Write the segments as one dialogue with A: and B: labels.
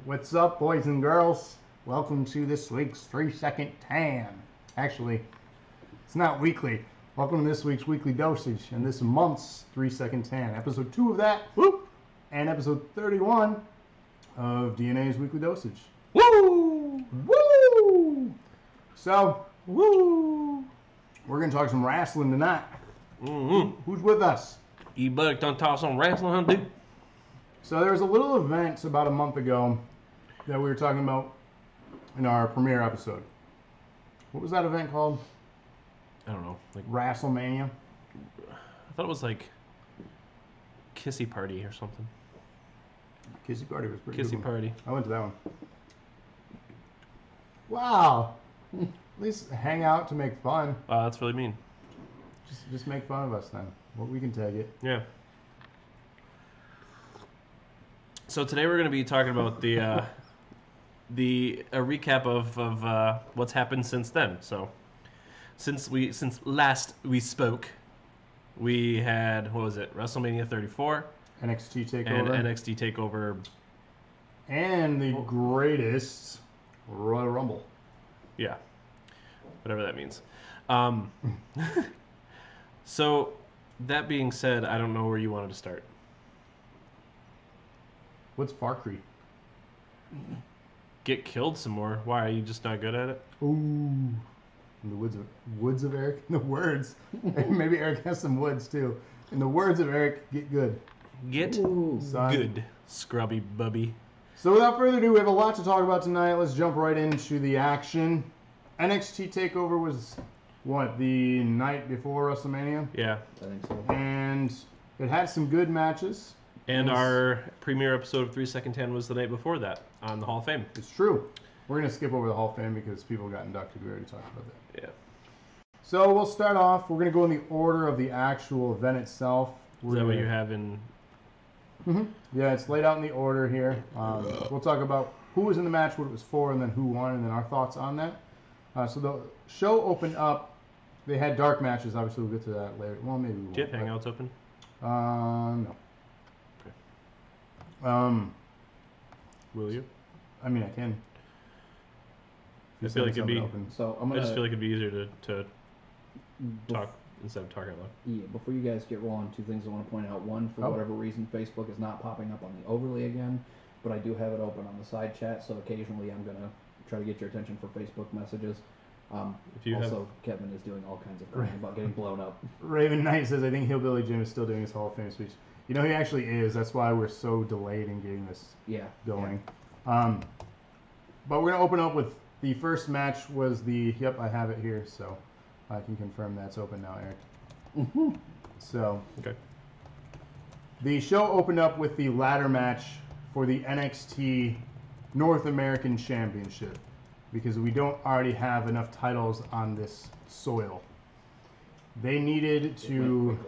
A: What's up, boys and girls? Welcome to this week's 3-Second Tan. Actually, it's not weekly. Welcome to this week's Weekly Dosage and this month's 3-Second Tan. Episode 2 of that, whoop, and episode 31 of DNA's Weekly Dosage.
B: Woo!
A: Woo! So, woo! We're going to talk some wrestling tonight.
B: Mm-hmm.
A: Who's with us?
B: E-Buck done talk some wrestling, huh, dude?
A: So there was a little event about a month ago that we were talking about in our premiere episode. What was that event called?
B: I don't know. Like
A: WrestleMania?
B: I thought it was like Kissy Party or something.
A: Kissy Party was pretty
B: Kissy
A: good.
B: Party.
A: I went to that one. Wow. At least hang out to make fun.
B: That's really mean.
A: Just make fun of us then. Well, we can tag it.
B: Yeah. So today we're going to be talking about a recap of what's happened since then. So since last we spoke, we had, what was it? WrestleMania 34,
A: NXT Takeover,
B: and NXT Takeover,
A: and the greatest Royal Rumble.
B: Yeah, whatever that means. So that being said, I don't know where you wanted to start.
A: What's Farkry?
B: Get killed some more. Why, are you just not good at it?
A: Ooh. In the woods of Eric? In the words. Maybe Eric has some woods too. In the words of Eric, get good.
B: Get
A: Son.
B: good, scrubby bubby.
A: So without further ado, we have a lot to talk about tonight. Let's jump right into the action. NXT Takeover was, what, the night before WrestleMania?
B: Yeah.
C: I think so.
A: And it had some good matches.
B: And our premiere episode of 3 Second Tan was the night before that on the Hall of Fame.
A: It's true. We're going to skip over the Hall of Fame because people got inducted. We already talked about that.
B: Yeah.
A: So we'll start off. We're going to go in the order of the actual event itself.
B: Is that what you have in...
A: Mm-hmm. Yeah, it's laid out in the order here. We'll talk about who was in the match, what it was for, and then who won, and then our thoughts on that. So the show opened up. They had dark matches. Obviously, we'll get to that later. Well, maybe we won't.
B: Do you have Hangouts open?
A: No.
B: Okay. Will you?
A: I mean, I can.
B: I feel like it'd be...
A: Open.
C: So I'm gonna.
B: I just feel like it'd be easier to talk instead of talking out loud.
C: Yeah, before you guys get rolling, two things I want to point out. One, for whatever reason, Facebook is not popping up on the overlay again, but I do have it open on the side chat, so occasionally I'm gonna try to get your attention for Facebook messages.
B: If you
C: also, Kevin is doing all kinds of things about getting blown up.
A: Raven Knight says, I think Hillbilly Jim is still doing his Hall of Fame speech. You know, he actually is. That's why we're so delayed in getting this going. Yeah. But we're going to open up with the first match was the... Yep, I have it here, so I can confirm that's open now, Eric.
C: Mm-hmm.
A: So,
B: okay.
A: The show opened up with the ladder match for the NXT North American Championship because we don't already have enough titles on this soil. They needed to...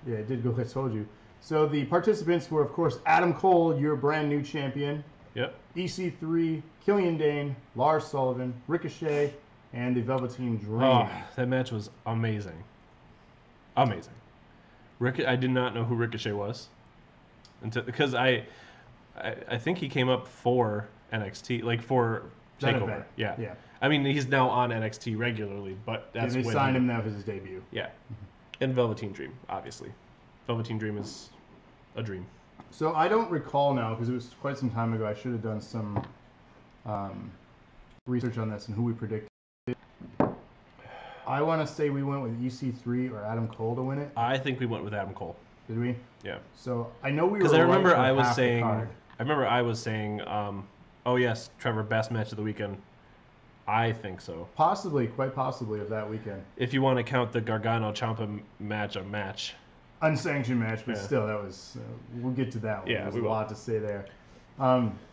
A: Yeah, it did go, I told you. So the participants were, of course, Adam Cole, your brand new champion.
B: Yep.
A: EC3, Killian Dane, Lars Sullivan, Ricochet, and the Velveteen Dream.
B: Oh, that match was amazing. Amazing. I did not know who Ricochet was, because I think he came up for NXT, like for Takeover. Yeah. I mean, he's now on NXT regularly, but that's
A: when they signed him now for his debut.
B: Yeah. Mm-hmm. And Velveteen Dream, obviously. Velveteen Dream is a dream.
A: So I don't recall now because it was quite some time ago. I should have done some research on this and who we predicted. I want to say we went with EC3 or Adam Cole to win it.
B: I think we went with Adam Cole.
A: Did we?
B: Yeah.
A: So I know we were.
B: Because I remember
A: right
B: I was saying, oh yes, Trevor, best match of the weekend. I think so.
A: Possibly, quite possibly, of that weekend.
B: If you want to count the Gargano Ciampa match a match.
A: Unsanctioned match, but still, that was. We'll get to that one.
B: Yeah,
A: there's a lot to say there.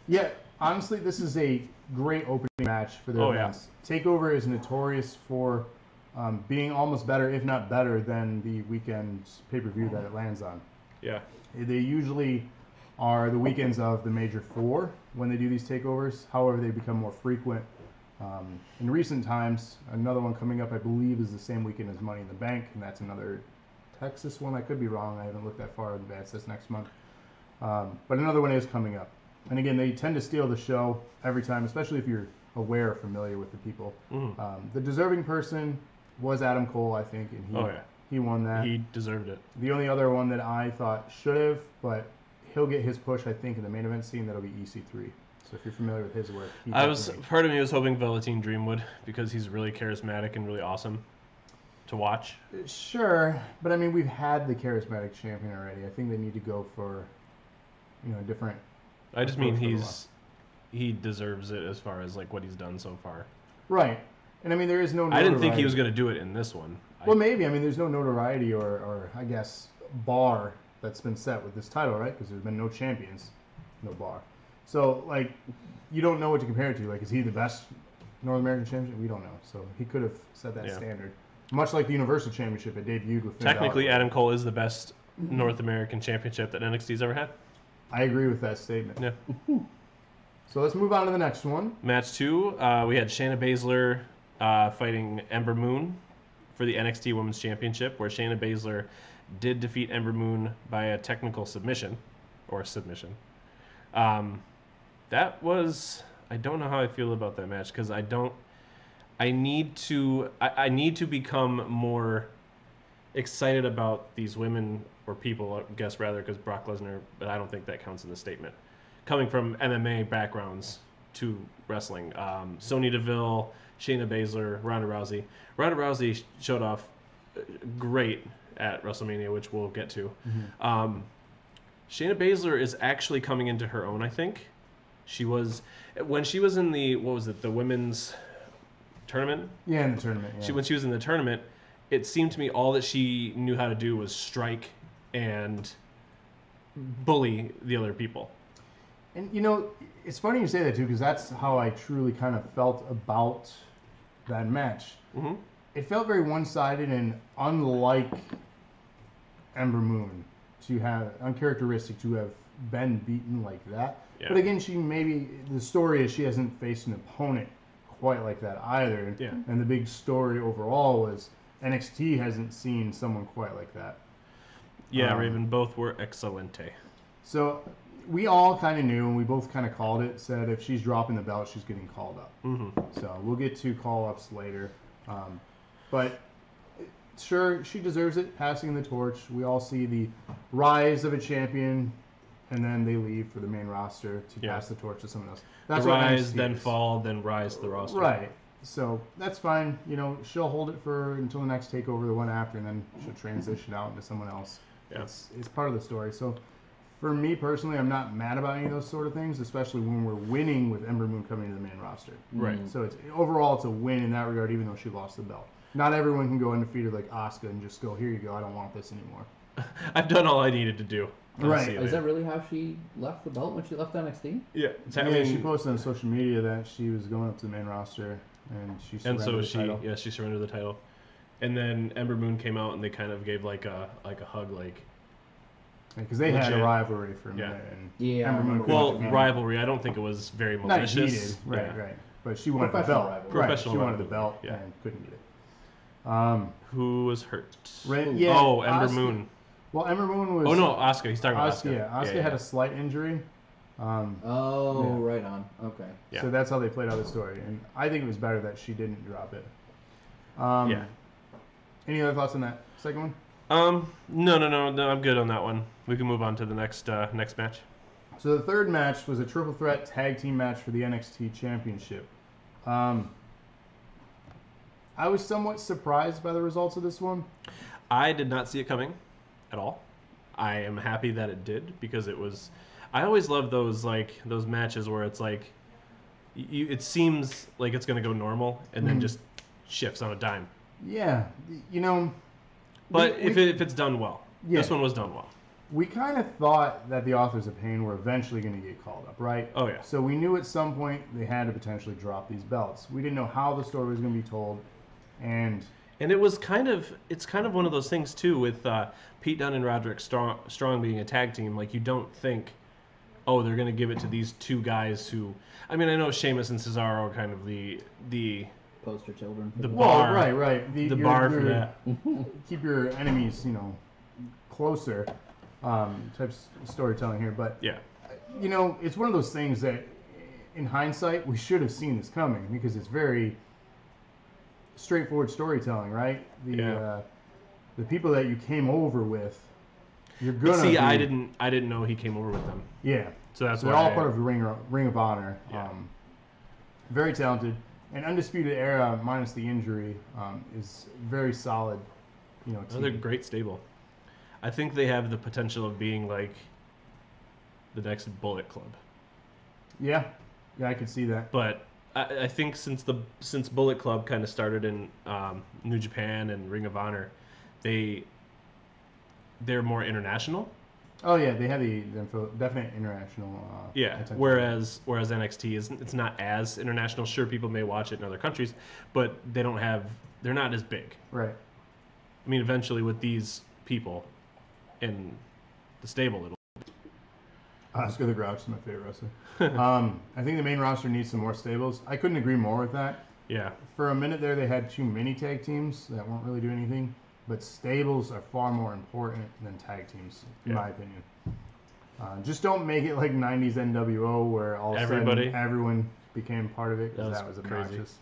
A: Yeah, honestly, this is a great opening match for the events. Yeah. Takeover is notorious for being almost better, if not better, than the weekend's pay-per-view that it lands on.
B: Yeah.
A: They usually are the weekends of the major four when they do these takeovers. However, they become more frequent. In recent times, another one coming up, I believe, is the same weekend as Money in the Bank, and that's another Texas one. I could be wrong. I haven't looked that far in advance. That's next month. But another one is coming up. And again, they tend to steal the show every time, especially if you're aware or familiar with the people. The deserving person was Adam Cole, I think, and he won that.
B: He deserved it.
A: The only other one that I thought should have, but he'll get his push, I think, in the main event scene. That'll be EC3. So if you're familiar with his work,
B: part of me was hoping Velveteen Dream would, because he's really charismatic and really awesome to watch.
A: Sure, but I mean, we've had the charismatic champion already. I think they need to go for, a different.
B: I just mean he deserves it as far as like what he's done so far.
A: Right, and I mean there is no.
B: I didn't think he was going to do it in this one.
A: Well, maybe. I mean, there's no notoriety or I guess bar that's been set with this title, right? Because there's been no champions, no bar. So like, you don't know what to compare it to. Like, is he the best North American champion? We don't know. So he could have set that standard. Much like the Universal Championship, it debuted with Finn
B: Technically,
A: Balor.
B: Adam Cole is the best North American championship that NXT's ever had.
A: I agree with that statement.
B: Yeah.
A: So let's move on to the next one.
B: Match 2, we had Shayna Baszler fighting Ember Moon for the NXT Women's Championship, where Shayna Baszler did defeat Ember Moon by a technical submission. That was... I don't know how I feel about that match, because I need to become more excited about these women, or people, I guess, rather, because Brock Lesnar, but I don't think that counts in the statement. Coming from MMA backgrounds to wrestling. Sonya Deville, Shayna Baszler, Ronda Rousey. Ronda Rousey showed off great at WrestleMania, which we'll get to. Shayna Baszler is actually coming into her own, I think. When she was in the, the women's tournament?
A: Yeah, in the tournament. Yeah.
B: When she was in the tournament, it seemed to me all that she knew how to do was strike and bully the other people.
A: And it's funny you say that too, because that's how I truly kind of felt about that match. It felt very one-sided and unlike Ember Moon to have uncharacteristic to have been beaten like that. Yeah. But again, the story is she hasn't faced an opponent quite like that either.
B: Yeah.
A: And the big story overall was NXT hasn't seen someone quite like that.
B: Yeah, Raven, both were excelente.
A: So we all kind of knew, and we both kind of called it, said if she's dropping the belt, she's getting called up. So we'll get to call-ups later. But sure, she deserves it, passing the torch. We all see the rise of a champion, and then they leave for the main roster to pass the torch to someone else. That's
B: the rise, then fall, then rise to the roster.
A: Right. So that's fine. She'll hold it until the next takeover, the one after, and then she'll transition out into someone else. Yeah. It's part of the story. So for me personally, I'm not mad about any of those sort of things, especially when we're winning with Ember Moon coming to the main roster.
B: Right.
A: So overall, it's a win in that regard, even though she lost the belt. Not everyone can go undefeated like Asuka and just go, here you go, I don't want this anymore.
B: I've done all I needed to do.
A: Right.
C: Is that really how she left the belt when she left NXT?
B: Yeah.
A: She posted on social media that she was going up to the main roster and she surrendered the title.
B: Yeah, she surrendered the title. And then Ember Moon came out and they kind of gave like a hug, like...
A: Because they had a rivalry for a minute.
C: Yeah.
A: Ember Moon
B: rivalry. I don't think think it was very malicious.
A: Not heated. Right, right. But she wanted the belt. Right. She wanted the belt and couldn't get it.
B: Who was hurt?
A: Ember
B: Moon.
A: Well, Ember Moon was...
B: Oh, no, Asuka. He's talking about Asuka.
A: Yeah, Asuka had a slight injury.
C: Right on. Okay.
A: Yeah. So that's how they played out the story. And I think it was better that she didn't drop it. Any other thoughts on that second one?
B: No, I'm good on that one. We can move on to the next match.
A: So the third match was a triple threat tag team match for the NXT Championship. I was somewhat surprised by the results of this one.
B: I did not see it coming at all. I am happy that it did, because it was... I always love those matches where it's like it seems like it's going to go normal and then just shifts on a dime.
A: Yeah,
B: But if it's done well. This one was done well.
A: We kind of thought that the Authors of Pain were eventually going to get called up, right?
B: Oh, yeah.
A: So we knew at some point they had to potentially drop these belts. We didn't know how the story was going to be told, and
B: it was it's kind of one of those things too with Pete Dunne and Roderick Strong being a tag team. Like, you don't think, oh, they're going to give it to these two guys who... I mean, I know Sheamus and Cesaro are kind of the
C: poster children.
B: The bar.
A: Right.
B: The bar for that.
A: Keep your enemies, closer type storytelling here. But
B: yeah,
A: you know, it's one of those things that, in hindsight, we should have seen this coming because it's very straightforward storytelling, right? The people that you came over with, you're gonna
B: see. I didn't know he came over with them.
A: Yeah.
B: So that's
A: they're all part of the Ring of Honor.
B: Yeah.
A: Very talented. And Undisputed Era, minus the injury, is very solid. You know,
B: they're a great stable. I think they have the potential of being like the next Bullet Club.
A: Yeah, I could see that.
B: But I think since Bullet Club kind of started in New Japan and Ring of Honor, they're more international.
A: Oh yeah, they have the definite international.
B: Whereas NXT it's not as international. Sure, people may watch it in other countries, but they're not as big.
A: Right.
B: I mean, eventually with these people in the stable, it'll.
A: Asuka the Grouch is my favorite wrestler. I think the main roster needs some more stables. I couldn't agree more with that.
B: Yeah.
A: For a minute there, they had 2 mini tag teams that weren't really doing anything. But stables are far more important than tag teams, in my opinion. Just don't make it like 90s NWO where all of a sudden everyone became part of it because that was obnoxious.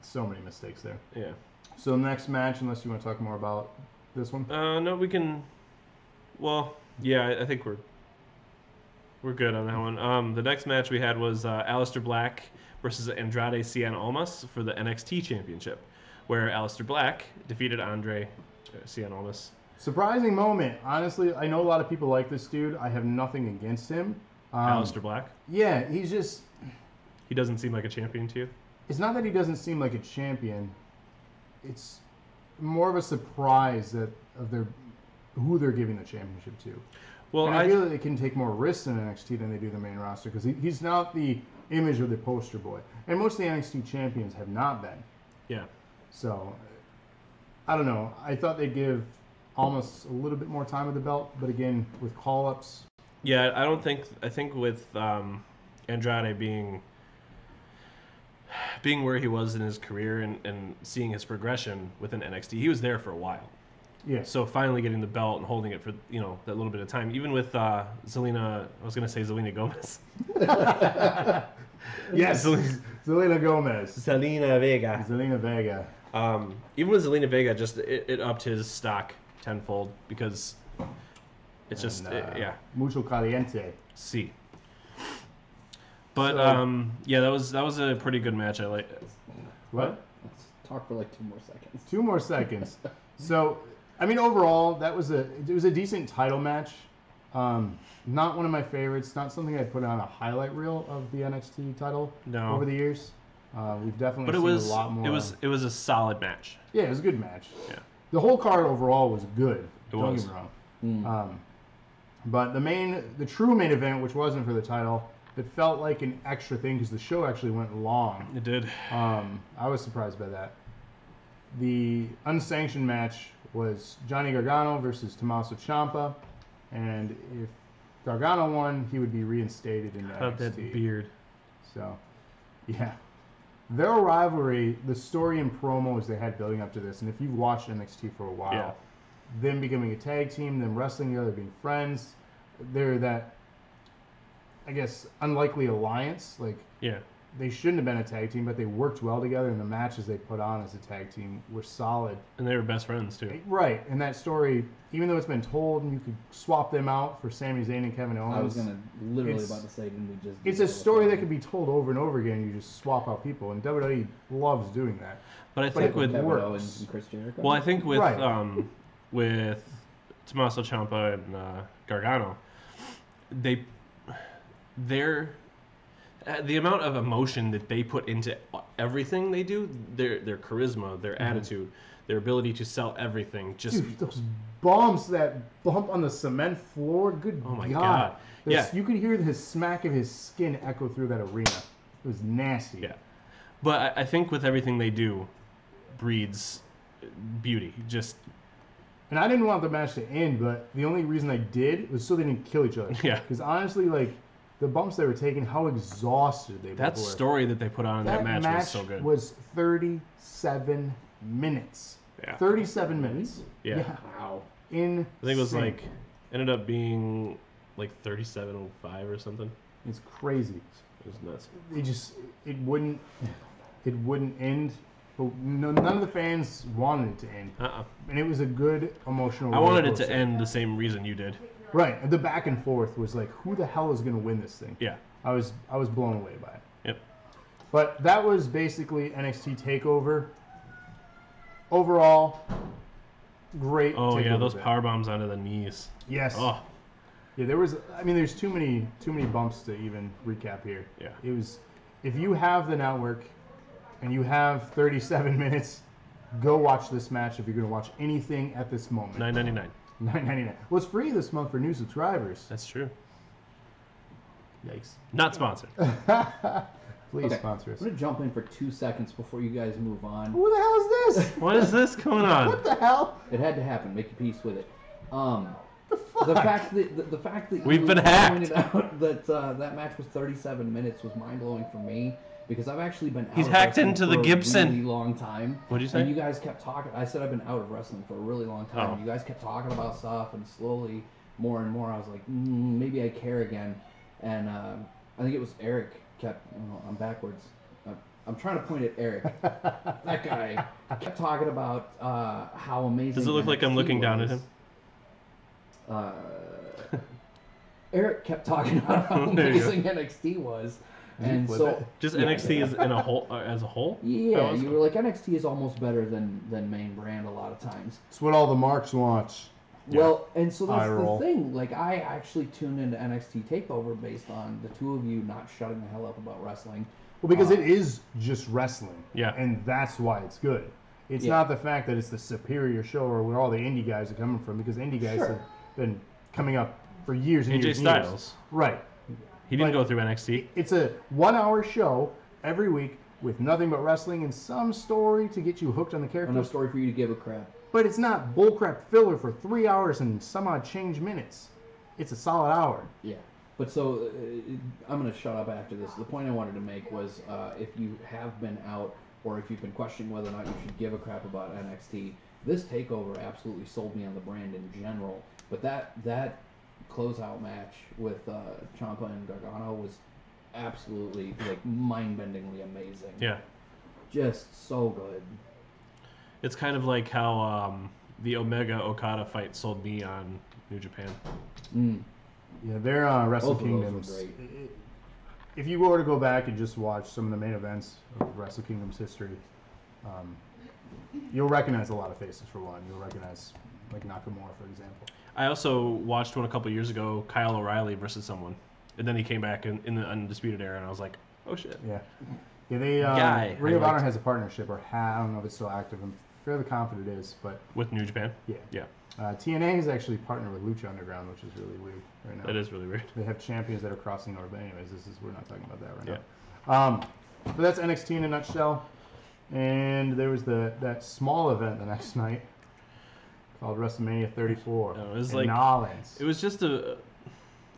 A: So many mistakes there.
B: Yeah.
A: So next match, unless you want to talk more about this one?
B: No, we can. Well, yeah, I think we're good on that one. The next match we had was Alistair Black versus Andrade Cien Almas for the NXT Championship, where Alistair Black defeated Andre Cien Almas.
A: Surprising moment. Honestly, I know a lot of people like this dude. I have nothing against him.
B: Alistair Black?
A: Yeah, he's just...
B: He doesn't seem like a champion to you?
A: It's not that he doesn't seem like a champion. It's more of a surprise who they're giving the championship to. Well, and I feel that they can take more risks in NXT than they do the main roster because he's not the image of the poster boy. And most of the NXT champions have not been.
B: Yeah.
A: So, I don't know. I thought they'd give almost a little bit more time with the belt, but again, with call-ups.
B: Yeah, I think with Andrade being where he was in his career and seeing his progression within NXT, he was there for a while.
A: Yeah.
B: So finally getting the belt and holding it for, that little bit of time, even with Zelina Gomez.
A: Yes, Zelina Gomez.
B: Zelina Vega. Even with Zelina Vega, just it upped his stock tenfold because it's just
A: mucho caliente.
B: Sí. But that was a pretty good match. I like.
A: What?
C: Let's talk for like 2 more seconds.
A: 2 more seconds. So, I mean, overall, it was a decent title match. Not one of my favorites. Not something I'd put on a highlight reel of the NXT title over the years. We've definitely seen a lot more.
B: It was a solid match.
A: Yeah, it was a good match.
B: Yeah.
A: The whole card overall was good.
B: Don't
A: get me wrong. But the true main event, which wasn't for the title, it felt like an extra thing because the show actually went long.
B: It did.
A: I was surprised by that. The unsanctioned match was Johnny Gargano versus Tommaso Ciampa, and if Gargano won, he would be reinstated in NXT.
B: About that beard.
A: So, yeah. Their rivalry, the story and promos they had building up to this, and if you've watched NXT for a while, them becoming a tag team, them wrestling together, being friends, they're that, I guess, unlikely alliance. Like, they shouldn't have been a tag team, but they worked well together, and the matches they put on as a tag team were solid.
B: And they were best friends, too.
A: Right, and that story, even though it's been told, and you could swap them out for Sami Zayn and Kevin Owens.
C: I was literally about to say, didn't we just...
A: It's a story that could be told over and over again, you just swap out people, and WWE loves doing that.
B: But I think with
C: Kevin Owens and Chris Jericho.
B: Well, I think with with Tommaso Ciampa and Gargano, the amount of emotion that they put into everything they do, their charisma, their attitude, their ability to sell everything, just
A: dude, those bumps that bump on the cement floor, good
B: oh my god.
A: You could hear the smack of his skin echo through that arena. It was nasty.
B: Yeah, but I think with everything they do, breeds beauty.
A: And I didn't want the match to end, but the only reason I did was so they didn't kill each other.
B: Yeah.
A: Because honestly, like, the bumps they were taking, how exhausted they were.
B: That story that they put on in that match was so good.
A: Was 37 minutes.
B: Yeah.
A: 37 minutes.
B: Yeah.
A: Wow. Insane.
B: I think it was ended up being like 37:05 or something.
A: It's crazy.
B: It was nuts.
A: It wouldn't end. But none of the fans wanted it to end. And it was a good emotional.
B: I wanted it to end the same reason you did.
A: Right. The back and forth was like, who the hell is going to win this thing?
B: Yeah.
A: I was blown away by it.
B: Yep.
A: But that was basically NXT Takeover. Overall, great.
B: Oh yeah, those
A: event.
B: power bombs onto the knees.
A: Yes.
B: Oh.
A: Yeah, there's too many bumps to even recap here.
B: Yeah.
A: It was, if you have the network and you have 37 minutes, go watch this match if you're going to watch anything at this moment.
B: $9.99.
A: $9.99. Well, it's free this month for new subscribers.
B: That's true.
A: Yikes.
B: Not sponsored.
A: Please sponsor us.
C: I'm going to jump in for 2 seconds before you guys move on.
A: Who the hell is this?
B: What is this going on?
A: What the hell?
C: It had to happen. Make your peace with it.
A: The fuck?
C: The fact that
B: We've
C: you
B: been hacked.
C: pointed out that that match was 37 minutes was mind blowing for me because I've actually been out
B: He's
C: of
B: hacked
C: wrestling
B: into
C: for
B: the Gibson.
C: a really long time.
B: What'd you say?
C: And you guys kept talking. I said I've been out of wrestling for a really long time.
B: Oh.
C: You guys kept talking about stuff, and slowly, more and more, I was like, maybe I care again. And I think it was Eric kept. Oh, I'm backwards. I'm trying to point at Eric. That guy kept talking about how amazing.
B: Does it look like I'm
C: NXT
B: looking down at
C: was.
B: him?
C: Eric kept talking about how
B: There you go.
C: amazing NXT was,
A: Did you
C: and
A: flip
C: so
A: it?
B: Just
C: yeah.
B: NXT is in a whole as a whole.
C: Yeah,
B: was
C: you were like NXT is almost better than main brand a lot of times.
A: It's what all the marks watch.
B: Yeah.
C: Well, and so that's
A: Eye roll.
C: the thing. Like I actually tuned into NXT Takeover based on the two of you not shutting the hell up about wrestling.
A: Well, because it is just wrestling.
B: Yeah.
A: And that's why it's good. It's
C: Yeah.
A: not the fact that it's the superior show or where all the indie guys are coming from, because indie guys
C: Sure.
A: have been coming up for years and
B: AJ
A: years and years.
B: Styles.
A: Right.
B: He didn't
A: But-
B: go through NXT.
A: It's a 1 hour show every week with nothing but wrestling and some story to get you hooked on the character.
C: Enough story for you to give a crap.
A: But it's not bullcrap filler for 3 hours and some odd change minutes. It's a solid hour.
C: Yeah. But so I'm going to shut up after this. The point I wanted to make was if you have been out or if you've been questioning whether or not you should give a crap about NXT, this takeover absolutely sold me on the brand in general. But that closeout match with Ciampa and Gargano was absolutely like mind-bendingly amazing.
B: Yeah.
C: Just so good.
B: It's kind of like how the Omega Okada fight sold me on New Japan.
A: Yeah, their Wrestle
C: Both of those were
A: Kingdoms.
C: great.
A: If you were to go back and just watch some of the main events of Wrestle Kingdom's history, you'll recognize a lot of faces for one. You'll recognize like Nakamura, for example.
B: I also watched one a couple years ago, Kyle O'Reilly versus someone, and then he came back in the Undisputed Era, and I was like, oh shit.
A: Yeah. Yeah, they
B: Guy,
A: Ring
B: I
A: of Honor
B: liked.
A: has a partnership, or I don't know if it's still active. I'm fairly confident it is, but
B: With New Japan.
A: yeah.
B: Yeah,
A: TNA has actually partnered with Lucha Underground, which is really weird right now.
B: that is really weird.
A: They have champions that are crossing over, but anyways, we're not talking about that right
B: Yeah.
A: now. But that's NXT in a nutshell. And there was that small event the next night called WrestleMania 34
B: No, it was
A: in
B: like-
A: Nolens.
B: It was just it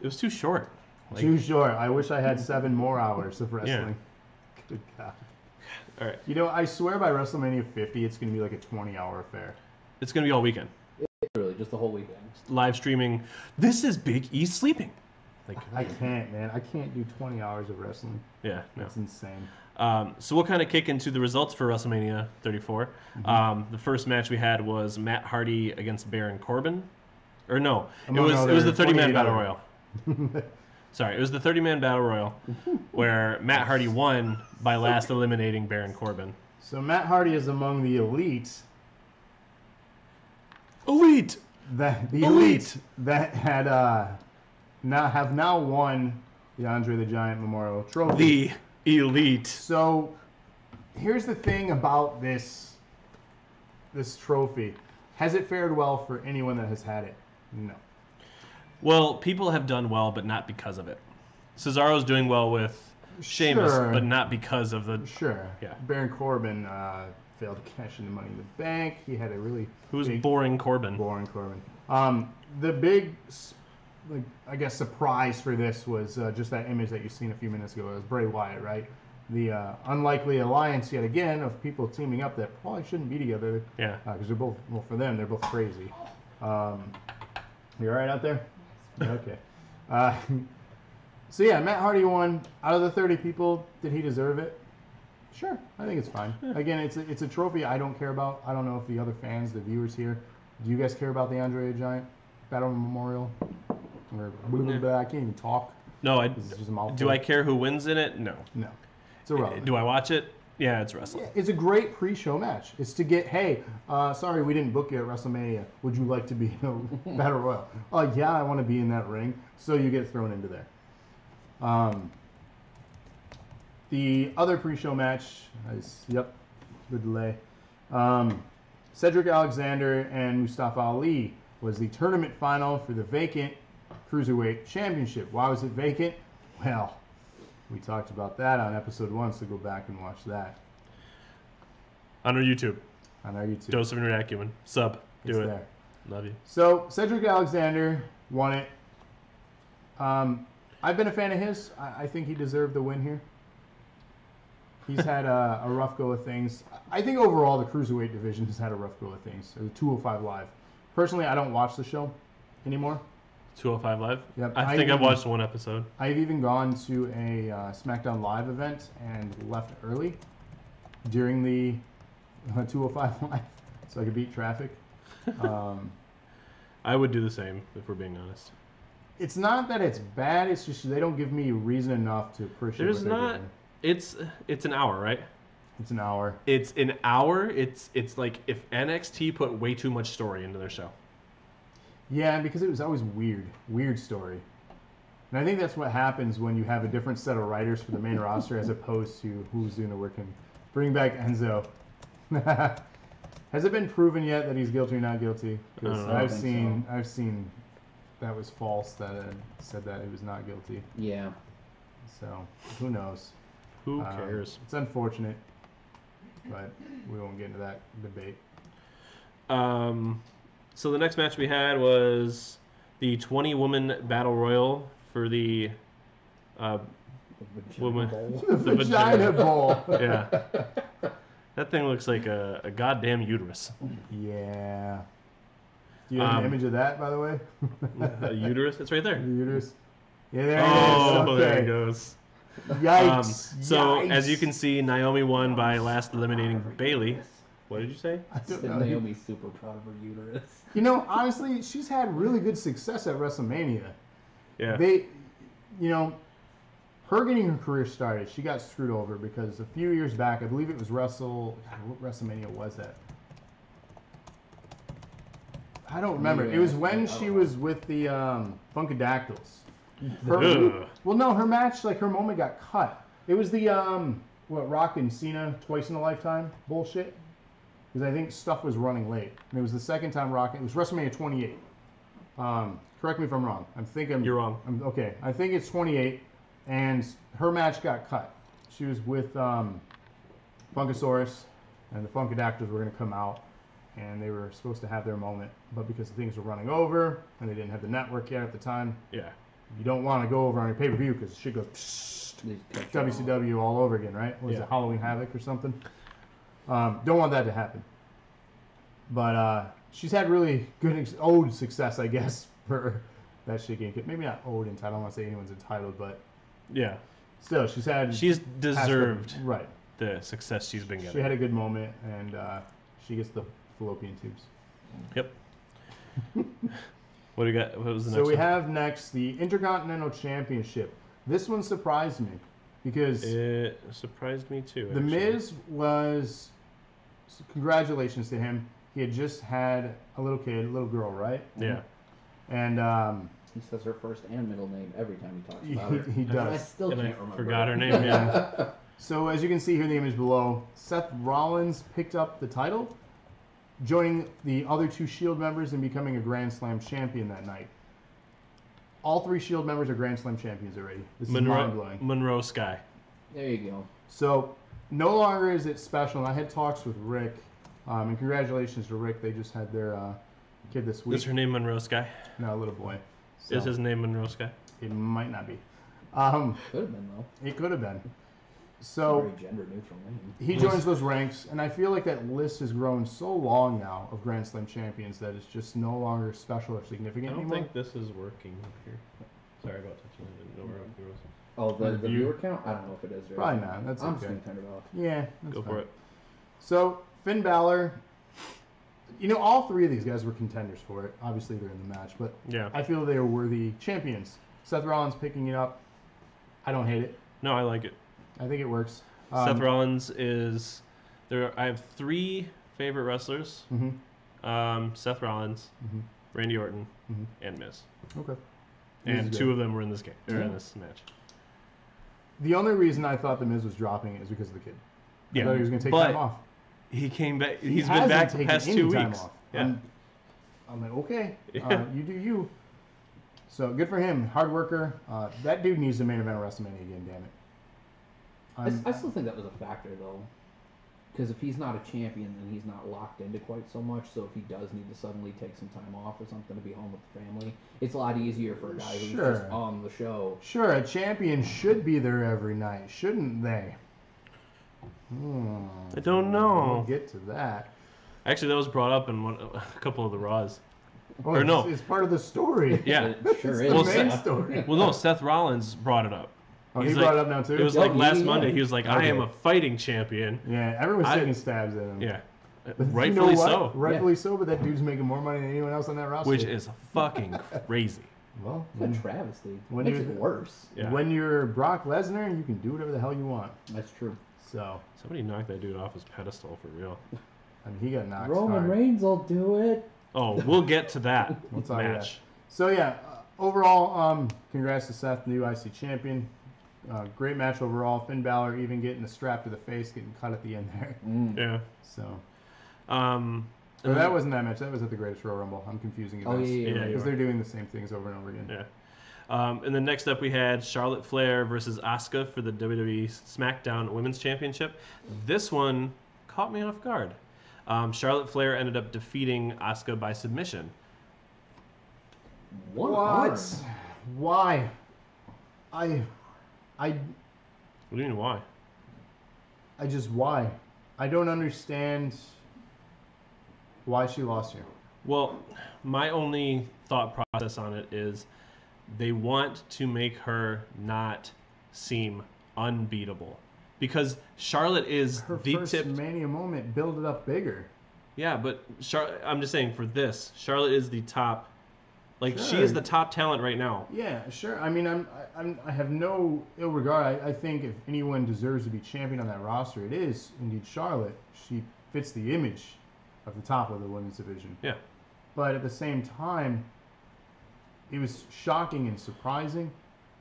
B: was too short. Like,
A: Too short. I wish I had 7 more hours of wrestling. Good God.
B: all right,
A: You know, I swear by WrestleMania 50, it's going to be like a 20-hour affair.
B: it's gonna be all weekend.
C: Literally, just the whole weekend.
B: Live streaming. This is Big E sleeping. Like,
A: I can't, man. I can't do 20 hours of wrestling.
B: yeah, no.
A: That's insane.
B: So we'll kind of kick into the results for WrestleMania 34. The first match we had was Matt Hardy against Baron Corbin. Or no, it was the 30-man
A: 28
B: Battle
A: other.
B: Royal. Sorry, it was the 30-man Battle Royal where Matt Hardy won by last eliminating Baron Corbin.
A: So Matt Hardy is among the elite.
B: Elite!
A: Elite that had now won the Andre the Giant Memorial Trophy.
B: The Elite.
A: So here's the thing about this trophy. Has it fared well for anyone that has had it? No.
B: Well, people have done well, but not because of it. Cesaro's doing well with Sheamus,
A: Sure.
B: but not because of the...
A: Sure.
B: Yeah.
A: Baron Corbin failed to cash in the Money in the Bank. He had a really
B: Who's
A: big,
B: boring Corbin?
A: boring Corbin. The big, like, I guess, surprise for this was just that image that you seen a few minutes ago. It was Bray Wyatt, right? The unlikely alliance yet again of people teaming up that probably shouldn't be together.
B: Yeah.
A: Because they're both, well, for them, they're both crazy. You all right out there? Yeah, okay. So yeah, Matt Hardy won. Out of the 30 people, did he deserve it? Sure, I think it's fine. Again, it's a trophy I don't care about. I don't know if the other fans, the viewers here, do you guys care about the Andre the Giant Battle Memorial? Or I can't even talk.
B: No, do I care who wins in it? No.
A: No, it's irrelevant.
B: Do I watch it? Yeah, it's wrestling.
A: Yeah, it's a great pre-show match. It's to get, hey, sorry we didn't book you at WrestleMania. Would you like to be in a Battle Royal? Oh yeah, I want to be in that ring. So you get thrown into there. The other pre-show match is, the delay. Cedric Alexander and Mustafa Ali was the tournament final for the vacant Cruiserweight Championship. Why was it vacant? Well, we talked about that on episode 1, so go back and watch that.
B: On our YouTube.
A: Dose
B: of Nerd Acumen. Sub. Do it.
A: There.
B: Love you.
A: So, Cedric Alexander won it. I've been a fan of his. I think he deserved the win here. He's had a rough go of things. I think overall the Cruiserweight division has had a rough go of things. Or the 205 Live. Personally, I don't watch the show anymore.
B: 205 Live?
A: Yep.
B: I think I've watched one episode.
A: I've even gone to a SmackDown Live event and left early during the 205 Live so I could beat traffic.
B: I would do the same, if we're being honest.
A: It's not that it's bad, it's just they don't give me reason enough to appreciate what they're doing.
B: It's an hour, right?
A: It's an hour.
B: It's an hour. It's like if NXT put way too much story into their show.
A: Yeah, because it was always weird story. And I think that's what happens when you have a different set of writers for the main roster as opposed to who's doing the work. And bring back Enzo. Has it been proven yet that he's guilty or not guilty? Because I've seen that was false. That said that he was not guilty.
C: Yeah.
A: So who knows?
B: Who cares?
A: It's unfortunate, but we won't get into that debate.
B: So the next match we had was the 20-woman battle royal for the woman.
A: The vagina bowl.
B: Yeah. That thing looks like a goddamn uterus.
A: Yeah. Do you have an image of that, by the way?
B: A uterus? It's right there.
A: The uterus. Yeah, there it is.
B: Oh, there it goes.
A: Yikes.
B: So,
A: Yikes.
B: as you can see, Naomi won by last eliminating Bayley. What did you say?
A: I don't know.
C: Naomi's super proud of her uterus.
A: You know, honestly, she's had really good success at WrestleMania.
B: Yeah.
A: Her getting her career started, she got screwed over because a few years back, I believe it was what WrestleMania was that? I don't remember. It was when she was with the Funkadactyls. Her match, her moment got cut. It was the Rock and Cena twice in a lifetime bullshit. Because I think stuff was running late, and it was the second time Rock. It was WrestleMania 28. Correct me if I'm wrong.
B: You're wrong.
A: Okay, I think it's 28, and her match got cut. She was with Funkasaurus, and the Funkadactyls were going to come out, and they were supposed to have their moment, but because things were running over, and they didn't have the network yet at the time.
B: Yeah.
A: You don't want to go over on your pay-per-view because shit goes WCW all over again, right? Was it Halloween Havoc or something? Don't want that to happen. But she's had really good owed success, I guess, for that shit game. Maybe not owed entitled. I don't want to say anyone's entitled, but
B: yeah.
A: Still, she's
B: deserved
A: right
B: the success she's been getting.
A: She had a good moment, and she gets the fallopian tubes.
B: Yep. What do you got? What was the next one?
A: So we have next the Intercontinental Championship. This one surprised me because
B: it surprised me too.
A: The Miz was. Congratulations to him. He had just had a little girl, right?
B: Yeah.
A: And
C: he says her first and middle name every time he talks about her.
A: He does.
C: And I still can't remember.
B: Forgot her name. Yeah.
A: So as you can see here in the image below, Seth Rollins picked up the title, joining the other two Shield members and becoming a Grand Slam champion that night. All three Shield members are Grand Slam champions already. This is mind-blowing.
B: Monroe Sky.
C: There you go.
A: So no longer is it special. And I had talks with Rick, and congratulations to Rick. They just had their kid this week.
B: Is her name Monroe Sky?
A: No, little boy. So,
B: is his name Monroe Sky?
A: It might not be.
C: Could have been, though.
A: It could have been. So
C: very gender neutral name.
A: He joins those ranks, and I feel like that list has grown so long now of Grand Slam champions that it's just no longer special or significant anymore.
B: I don't think this is working here. Sorry about touching it. I didn't know where it was.
C: Oh, the
A: Review?
C: viewer count? I don't know if it is. Right?
A: Probably not. That's
C: I'm
A: okay.
C: just going to turn it off.
A: Yeah, that's
B: Go
A: fine.
B: for it.
A: So, Finn Balor, all three of these guys were contenders for it. Obviously, they're in the match, but
B: Yeah.
A: I feel they are worthy champions. Seth Rollins picking it up. I don't hate it.
B: No, I like it.
A: I think it works.
B: Seth Rollins is there. I have 3 favorite wrestlers: Seth Rollins, Randy Orton, and Miz.
A: Okay.
B: And
A: Miz is
B: 2
A: good.
B: of them were in this game or in this match.
A: The only reason I thought the Miz was dropping it is because of the kid. I thought he was going to take
B: but
A: time off.
B: he came back.
A: He
B: He's been
A: hasn't
B: back the
A: taken
B: past
A: any
B: 2
A: time
B: weeks.
A: off.
B: Yeah.
A: I'm like, okay,
B: Yeah.
A: you do you. So good for him, hard worker. That dude needs the main event of WrestleMania again. Damn it.
C: I still think that was a factor, though. Because if he's not a champion, then he's not locked into quite so much. So if he does need to suddenly take some time off or something to be home with the family, it's a lot easier for a guy who's
A: Sure.
C: just on the show.
A: Sure, a champion should be there every night, shouldn't they?
B: I don't know.
A: We'll get to that.
B: Actually, that was brought up in a couple of the Raws.
A: Oh,
B: Or no.
A: it's part of the story.
B: Yeah.
C: It sure
A: It's
C: is.
A: the
B: Well,
A: main
B: Seth-
A: story.
B: Well, no, Seth Rollins brought it up.
A: Oh, he
B: He's
A: brought
B: like-
A: it up now too.
B: It was
C: Yeah,
B: like last
C: yeah.
B: Monday. He was like, "I am
A: Okay.
B: a fighting champion."
A: Yeah, everyone's
B: I-
A: taking stabs at him.
B: Yeah,
A: But you know
B: rightfully
A: what?
B: so.
A: Rightfully so, but that dude's making more money than anyone else on that roster.
B: Which is fucking crazy.
A: well,
C: It's a travesty.
A: when
C: Makes
A: you-
C: it worse.
B: Yeah.
A: when you're Brock Lesnar, you can do whatever the hell you want.
C: That's true.
A: So,
B: Somebody knocked that dude off his pedestal for real.
A: I mean, he got knocked
C: Roman
A: hard.
C: Reigns will do it.
B: Oh, we'll get to that
A: We'll talk about
B: match.
A: So yeah, overall, congrats to Seth, new IC champion. Great match overall. Finn Balor even getting the strap to the face, getting cut at the end there.
B: Yeah.
A: So,
B: Um,
A: or that wasn't that match. That was at the Greatest Royal Rumble. I'm confusing it.
C: Oh, yeah,
B: yeah,
A: Because
B: you
A: they're doing the same things over and over again.
B: yeah. And then next up we had Charlotte Flair versus Asuka for the WWE SmackDown Women's Championship. This one caught me off guard. Charlotte Flair ended up defeating Asuka by submission.
C: One
A: What?
C: arm.
A: Why? I
B: What do you mean why?
A: just why? I don't understand why she lost here.
B: Well, my only thought process on it is they want to make her not seem unbeatable. Because Charlotte is
A: Her
B: the
A: first
B: tip.
A: Mania moment, build it up bigger.
B: Yeah, but I'm just saying for this, Charlotte is the top. Like she
A: Sure.
B: is the top talent right now.
A: Yeah, sure. I mean, I have no ill regard. I think if anyone deserves to be champion on that roster, it is indeed Charlotte. She fits the image of the top of the women's division.
B: Yeah.
A: But at the same time, it was shocking and surprising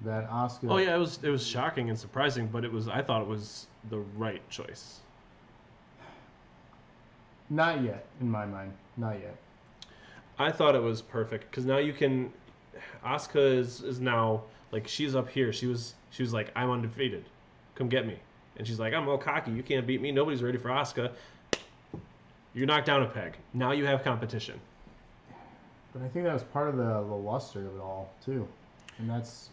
A: that Asuka.
B: Oh yeah, it was shocking and surprising, but I thought it was the right choice.
A: Not yet, in my mind. Not yet.
B: I thought it was perfect because now you can. Asuka is now like she's up here. She was like, I'm undefeated, come get me, and she's like, I'm all cocky. You can't beat me. Nobody's ready for Asuka. You're knocked down a peg. Now you have competition.
A: But I think that was part of the luster of it all too, and that's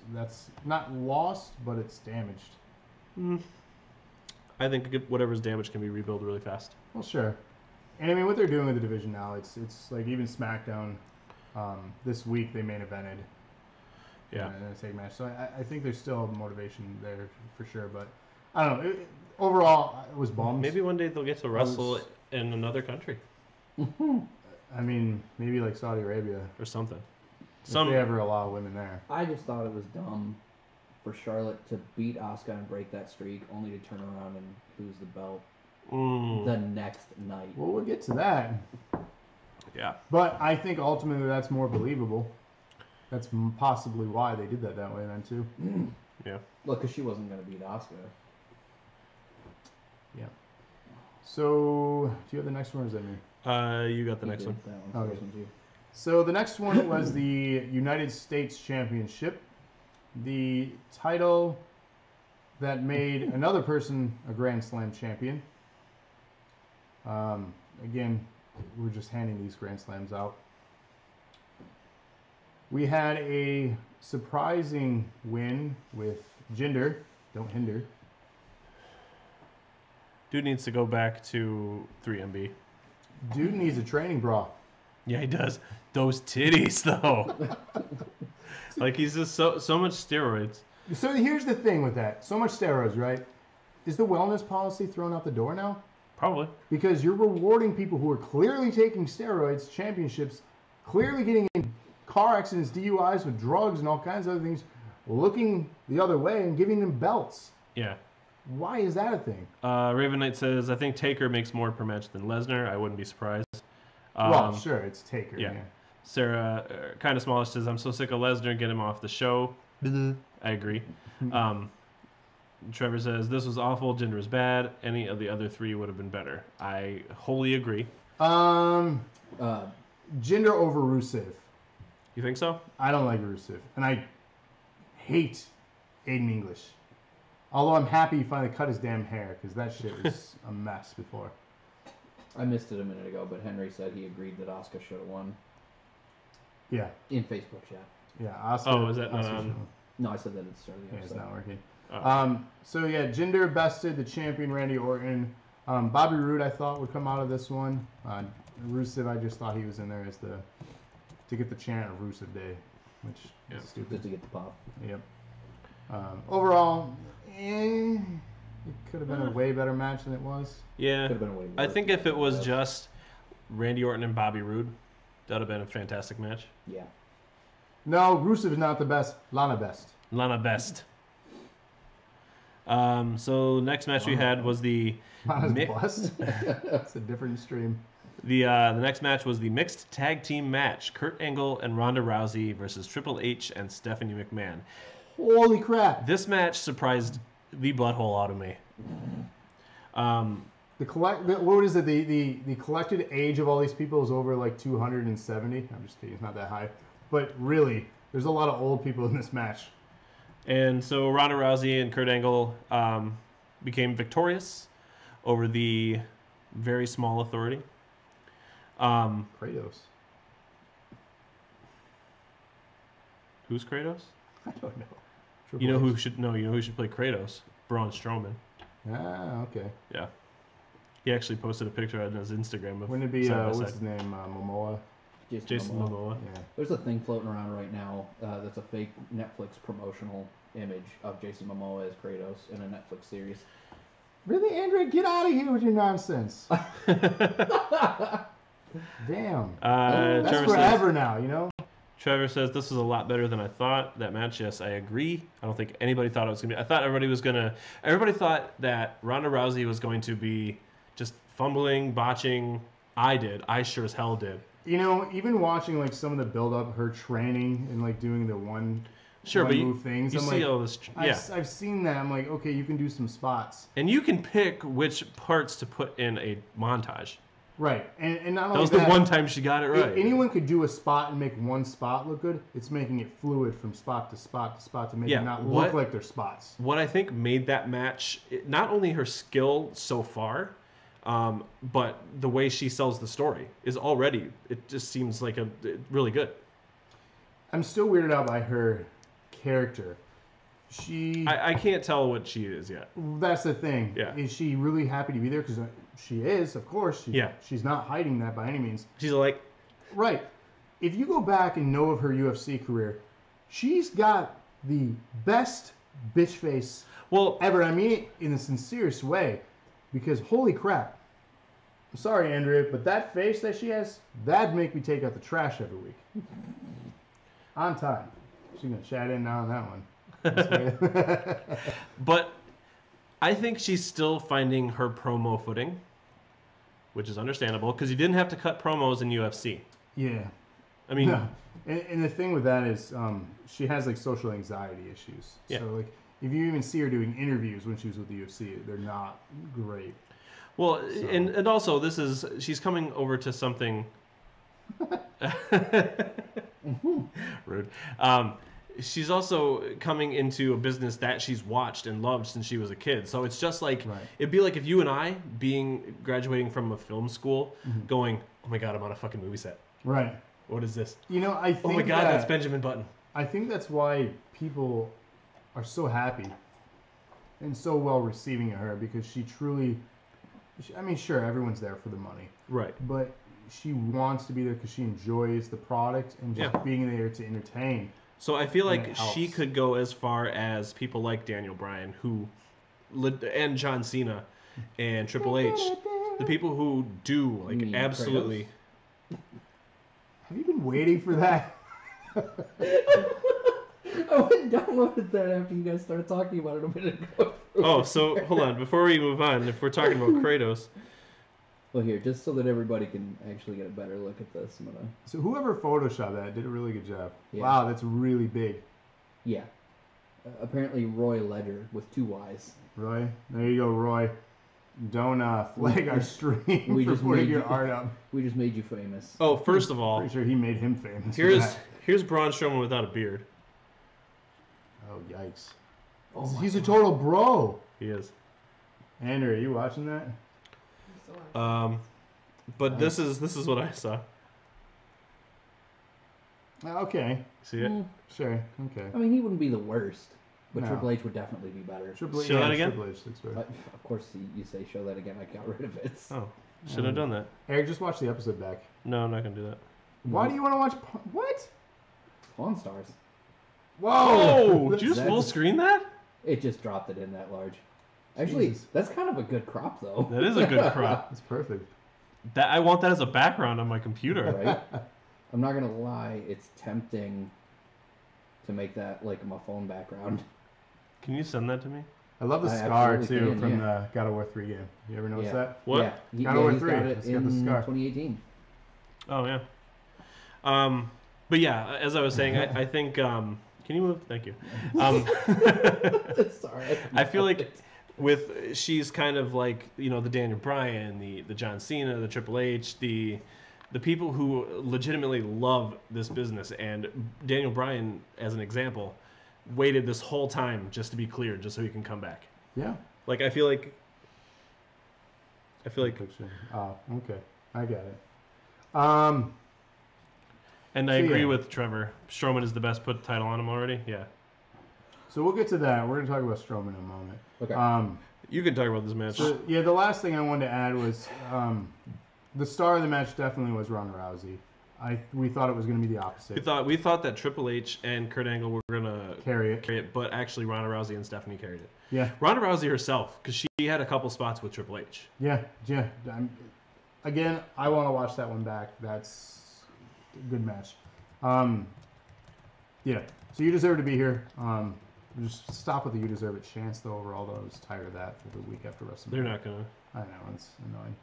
A: not lost, but it's damaged.
B: I think whatever's damaged can be rebuilt really fast.
A: Well, sure. And I mean, what they're doing with the division now, it's like even SmackDown this week they main evented.
B: Yeah.
A: In a tag match. So I think there's still motivation there for sure. But I don't know. Overall, I was bummed.
B: Maybe one day they'll get to wrestle in another country
A: I mean, maybe like Saudi Arabia.
B: or something.
A: If they ever allow women there.
C: I just thought it was dumb for Charlotte to beat Asuka and break that streak, only to turn around and lose the belt the next night.
A: Well, we'll get to that.
B: Yeah.
A: But I think ultimately that's more believable. That's possibly why they did that way then too.
B: Yeah.
C: Look, because she wasn't going to beat Asuka.
A: Yeah. So, do you have the next one or is that me?
B: You got the
C: He
B: next
C: did
B: one.
C: That one
A: Okay.
C: wasn't you.
A: So the next one was the United States Championship. The title that made another person a Grand Slam champion. Again, we're just handing these Grand Slams out. We had a surprising win with Jinder. Don't hinder.
B: Dude needs to go back to 3MB.
A: Dude needs a training bra.
B: Yeah, he does. Those titties, though. Like he's just so much steroids.
A: So here's the thing with that. So much steroids, right? Is the wellness policy thrown out the door now?
B: Probably.
A: Because you're rewarding people who are clearly taking steroids, championships, clearly getting in car accidents, DUIs with drugs and all kinds of other things, looking the other way and giving them belts.
B: Yeah.
A: Why is that a thing?
B: Raven Knight says, I think Taker makes more per match than Lesnar. I wouldn't be surprised.
A: Well, sure, it's Taker.
B: Yeah. Sarah, kind of smallish, says, I'm so sick of Lesnar. Get him off the show. I agree. Trevor says, this was awful. Jinder was bad. Any of the other three would have been better. I wholly agree.
A: Jinder over Rusev.
B: You think so?
A: I don't like Rusev. And I hate Aiden English. Although I'm happy he finally cut his damn hair, because that shit was a mess before.
C: I missed it a minute ago, but Henry said he agreed that Asuka should have won.
A: Yeah.
C: In Facebook chat.
A: Yeah, Asuka.
B: Oh, is that not on?
C: No, I said that at the start of the
A: Yeah, it's
C: episode.
A: not working.
B: Oh.
A: So yeah, Jinder bested the champion Randy Orton. Bobby Roode I thought would come out of this one. Rusev, I just thought he was in there as to get the chant of Rusev Day, which is stupid.
C: Just to get the pop.
A: Yep. Overall, it could have been a way better match than it was.
B: Yeah.
C: Could have been way
B: I
C: worse.
B: think if it was just Randy Orton and Bobby Roode, that would have been a fantastic match.
C: Yeah.
A: No, Rusev is not the best. Lana best.
B: Lana best. So next match we had was the
A: Lana's blessed. That's a different stream.
B: the next match was the mixed tag team match: Kurt Angle and Ronda Rousey versus Triple H and Stephanie McMahon.
A: Holy crap!
B: This match surprised the butthole out of me.
A: What is it? The collected age of all these people is over like 270. I'm just kidding. It's not that high. But really, there's a lot of old people in this match.
B: And so Ronda Rousey and Kurt Angle became victorious over the very small authority.
A: Kratos.
B: Who's Kratos?
A: I don't know.
B: You know who should play Kratos? Braun Strowman.
A: Ah, okay.
B: Yeah. He actually posted a picture on his Instagram of
A: Wouldn't it be
B: side by
A: what's
B: side.
A: his name? Momoa.
B: Jason Momoa.
A: Yeah.
C: There's a thing floating around right now that's a fake Netflix promotional image of Jason Momoa as Kratos in a Netflix series.
A: Really, Andrew? Get out of here with your nonsense. Damn. That's
B: Trevor
A: forever now, you know?
B: Trevor says this was a lot better than I thought. That match, yes, I agree. I don't think anybody thought it was gonna be. I thought everybody thought that Ronda Rousey was going to be just fumbling, botching. I did. I sure as hell did.
A: You know, even watching like some of the build up, her training and like doing the one move things.
B: You
A: I'm
B: see
A: like,
B: all this. Yeah.
A: I've seen that. I'm like, okay, you can do some spots.
B: And you can pick which parts to put in a montage.
A: Right, and not only
B: That was the one time she got it right.
A: Anyone could do a spot and make one spot look good. It's making it fluid from spot to spot to spot to make it not look like they're spots.
B: What I think made that match, not only her skill so far, but the way she sells the story is already, it just seems like really good.
A: I'm still weirded out by her character.
B: I can't tell what she is yet.
A: That's the thing.
B: Yeah.
A: Is she really happy to be there? Because she is, of course. She's not hiding that by any means.
B: She's like...
A: Right. If you go back and know of her UFC career, she's got the best bitch face ever. I mean it in the sincerest way. Because holy crap. I'm sorry, Andrea, but that face that she has, that'd make me take out the trash every week. On time. She's going to chat in now on that one.
B: But I think she's still finding her promo footing, which is understandable because you didn't have to cut promos in UFC.
A: Yeah.
B: I mean,
A: no. And the thing with that is she has like social anxiety issues.
B: Yeah.
A: So like if you even see her doing interviews when she was with the UFC, they're not great.
B: Well, so. and also she's coming over to something rude. She's also coming into a business that she's watched and loved since she was a kid. So it's just like, it'd be like if you and I graduating from a film school going, oh my God, I'm on a fucking movie set.
A: Right.
B: What is this?
A: You know, I think
B: oh my God, that's Benjamin Button.
A: I think that's why people are so happy and so well receiving of her because she truly, I mean, sure, everyone's there for the money.
B: Right.
A: But she wants to be there because she enjoys the product and just being there to entertain.
B: So I feel
A: And
B: like
A: it helps.
B: she could go as far as people like Daniel Bryan, and John Cena, and Triple H, the people who do
C: You mean
B: absolutely.
A: Have you been waiting for that?
C: I went and downloaded that after you guys started talking about it a minute ago.
B: Oh, so hold on. Before we move on, if we're talking about Kratos,
C: Well, here, just so that everybody can actually get a better look at this, I'm gonna.
A: So whoever photoshopped that did a really good job.
C: Yeah.
A: Wow, that's really big.
C: Yeah. Apparently, Roy Ledger with 2 Y's.
A: Roy, there you go, Roy. Don't flag our stream
C: we
A: for
C: just
A: putting
C: made
A: your
C: you-
A: art up.
C: We just made you famous.
B: oh, first of all,
A: Pretty sure he made him famous. for
B: here's
A: that.
B: here's Braun Strowman without a beard.
A: Oh yikes!
C: Oh my
A: He's a
C: God.
A: total bro.
B: He is.
A: Andrew, are you watching that?
B: But this is what I saw.
A: Okay,
B: See it?
A: sure, okay.
C: I mean, he wouldn't be the worst, but
A: No.
C: Triple H would definitely be better.
A: Triple H,
B: Show that again?
A: Triple H looks better.
C: But, of course, you say show that again. I got rid of it.
B: Oh, should have done that.
A: Eric, just watch the episode back.
B: No, I'm not gonna do that.
A: Why do you want to watch? What?
C: Pawn Stars.
B: Oh, did you just
C: That's-
B: full screen that?
C: It just dropped it in that large. Actually,
A: Jesus.
C: that's kind of a good crop, though.
B: That is a good crop.
A: That's perfect.
B: That I want that as a background on my computer.
C: Right? I'm not gonna lie, it's tempting to make that like my phone background.
B: Can you send that to me?
A: I love the
C: I
A: scar
C: absolutely
A: too
C: can,
A: from
C: yeah.
A: the God of War 3 game. You ever notice
C: Yeah.
A: that?
B: What?
C: Yeah,
A: God of War
C: he's
A: 3,
C: got it
A: it's
C: in
A: got the scar.
C: 2018.
B: Oh yeah. But yeah, as I was saying, I think. Can you move? Thank you.
C: Sorry.
B: I feel like she's kind of like the Daniel Bryan, the John Cena, the Triple H, the people who legitimately love this business. And Daniel Bryan, as an example, waited this whole time just to be cleared, just so he can come back.
A: Yeah.
B: Like I feel like.
A: Picture. Oh, okay. I got it.
B: And I
A: So,
B: agree
A: yeah.
B: with Trevor. Strowman is the best. Put the title on him already. Yeah.
A: So we'll get to that. We're going to talk about Strowman in a moment.
C: Okay.
B: You can talk about this match.
A: So, yeah, the last thing I wanted to add was the star of the match definitely was Ronda Rousey. We thought it was going to be the opposite.
B: We thought that Triple H and Kurt Angle were gonna
A: Carry it.
B: carry it, but actually Ronda Rousey and Stephanie carried it.
A: Yeah.
B: Ronda Rousey herself, because she had a couple spots with Triple H.
A: Yeah. Again, I want to watch that one back. That's a good match. Yeah. So you deserve to be here. Just stop with the you deserve it chance, though. Overall, though, I was tired of that for the week after WrestleMania.
B: They're not gonna.
A: I know, it's annoying.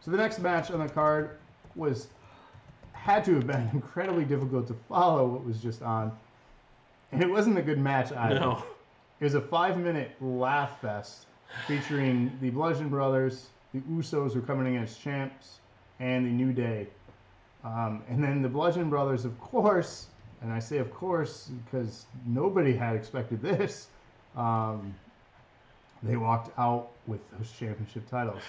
A: So the next match on the card had to have been incredibly difficult to follow what was just on. And it wasn't a good match either.
B: No.
A: It was a 5-minute laugh fest featuring the Bludgeon Brothers, the Usos who are coming in as champs, and the New Day. And then the Bludgeon Brothers, of course, and I say of course because nobody had expected this, they walked out with those championship titles.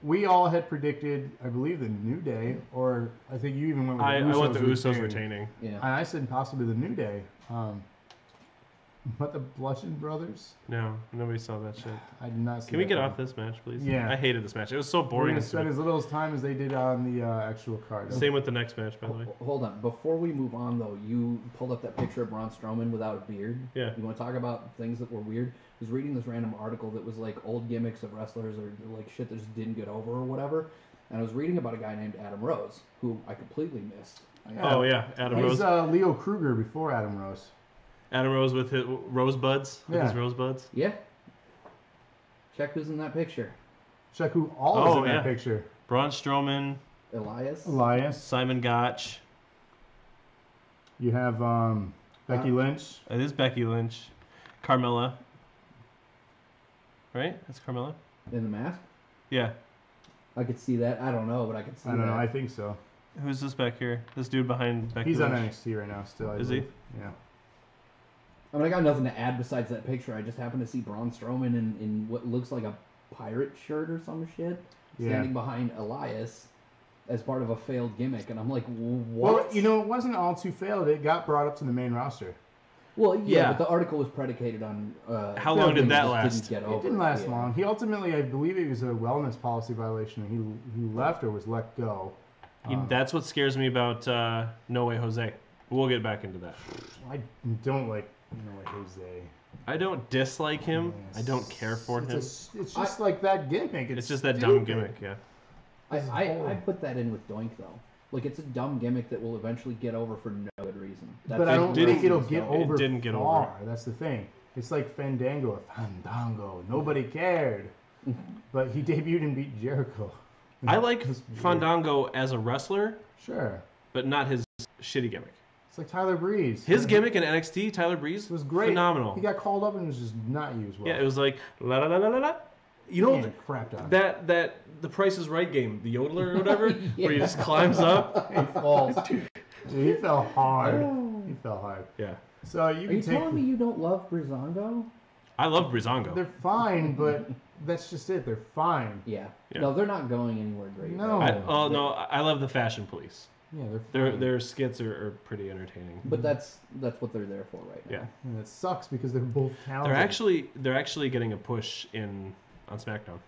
A: We all had predicted, I believe, the New Day, or I think you even went with the
B: I
A: Usos
B: want the Usos retaining.
C: Yeah.
A: And I said possibly the New Day. But the Bludgeon Brothers,
B: No, nobody saw that shit.
A: I did not see
B: Can we
A: that
B: get
A: coming.
B: off this match, please?
A: Yeah.
B: I hated this match. It was so
A: We're
B: boring.
A: going
B: and
A: to spend
B: stupid.
A: as little time as they did on the actual card.
B: Same with the next match, by the way.
C: Hold on. Before we move on, though, you pulled up that picture of Braun Strowman without a beard.
B: Yeah.
C: You want to talk about things that were weird? I was reading this random article that was like old gimmicks of wrestlers or like shit that just didn't get over or whatever. And I was reading about a guy named Adam Rose, who I completely missed.
B: Oh yeah, Adam
A: He's
B: Rose.
A: Leo Kruger before Adam Rose.
B: Adam Rose with his rosebuds. With
A: Yeah.
B: his rosebuds.
C: Yeah. Check who's in that picture.
A: Check who all is
B: Oh,
A: in that
B: yeah.
A: picture.
B: Braun Strowman,
C: Elias.
A: Elias.
B: Simon Gotch.
A: You have Becky Lynch.
B: It is Becky Lynch. Carmella. Right? That's Carmella?
C: In the mask.
B: Yeah.
C: I could see that. I don't know, but I could see
A: I don't know.
C: that.
A: I think so.
B: Who's this back here? This dude behind Becky
A: He's on
B: Lynch.
A: NXT right now still. I
B: Is he?
A: believe. Yeah.
C: I mean, I got nothing to add besides that picture. I just happened to see Braun Strowman in what looks like a pirate shirt or some shit,
A: Yeah.
C: standing behind Elias as part of a failed gimmick, and I'm like, what?
A: Well, you know, it wasn't all too failed. It got brought up to the main roster.
C: Well, yeah,
B: Yeah.
C: but the article was predicated on.
B: How long did
C: things
B: that
C: just
B: last?
C: Didn't get
A: It
C: over
A: didn't last
C: yeah.
A: long. He ultimately, I believe it was a wellness policy violation. He left or was let go.
B: That's what scares me about No Way Jose. We'll get back into that.
A: I don't like Jose.
B: I don't dislike him.
A: Yes.
B: I don't care for him.
A: It's just like that gimmick.
B: It's just that
A: stupid.
B: dumb gimmick, yeah.
C: I put that in with Doink though. Like it's a dumb gimmick that will eventually get over for no good reason.
A: But I don't think it'll get
B: It
A: over.
B: didn't get
A: far.
B: over.
A: That's the thing. It's like Fandango. Nobody cared, but he debuted and beat Jericho.
B: I like Fandango as a wrestler,
A: Sure.
B: but not his shitty gimmick.
A: It's like Tyler Breeze.
B: His gimmick in NXT, Tyler Breeze,
A: was great.
B: Phenomenal.
A: He got called up and was just not used well.
B: Yeah, it was like la la la la la la. You know
A: Man, crap on.
B: that the Price is Right game, the yodeler or whatever, where he just climbs up.
A: He falls. Dude, he fell hard. He fell hard.
B: Yeah,
A: So you
C: Are
A: can
C: you
A: take.
C: telling me you don't love Brizongo?
B: I love Breezango.
A: They're fine, but that's just it. They're fine.
C: Yeah.
B: Yeah.
C: No, they're not going anywhere great.
A: No.
C: right now.
B: I love the Fashion Police.
A: Yeah, they're fine.
B: Their skits are pretty entertaining.
C: But that's what they're there for right now.
B: Yeah,
A: And it sucks because they're both talented.
B: they're actually getting a push on SmackDown.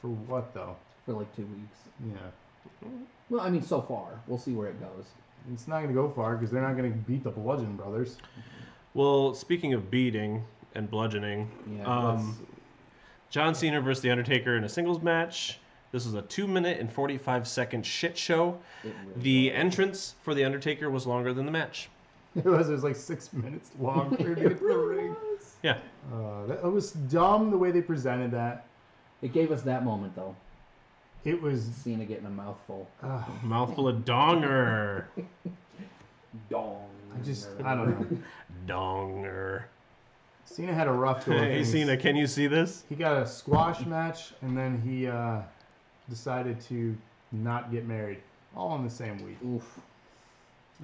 A: For what though?
C: For like 2 weeks.
A: Yeah.
C: Well, I mean, so far. We'll see where it goes.
A: It's not going to go far because they're not going to beat the Bludgeon Brothers.
B: Well, speaking of beating and bludgeoning,
C: Yeah.
B: John Cena versus The Undertaker in a singles match. This was a 2-minute and 45-second shit show.
C: It really
B: The entrance for The Undertaker was longer than the match.
A: It was like 6 minutes long for him to get to the ring.
B: Yeah.
A: It was dumb the way they presented that.
C: It gave us that moment though.
A: It was.
C: Cena getting a mouthful.
B: Mouthful of donger.
C: Dong.
A: I don't know.
B: Donger.
A: Cena had a rough go. of
B: Hey,
A: things.
B: Cena, can you see this?
A: He got a squash match and then he decided to not get married. All in the same week.
C: Oof.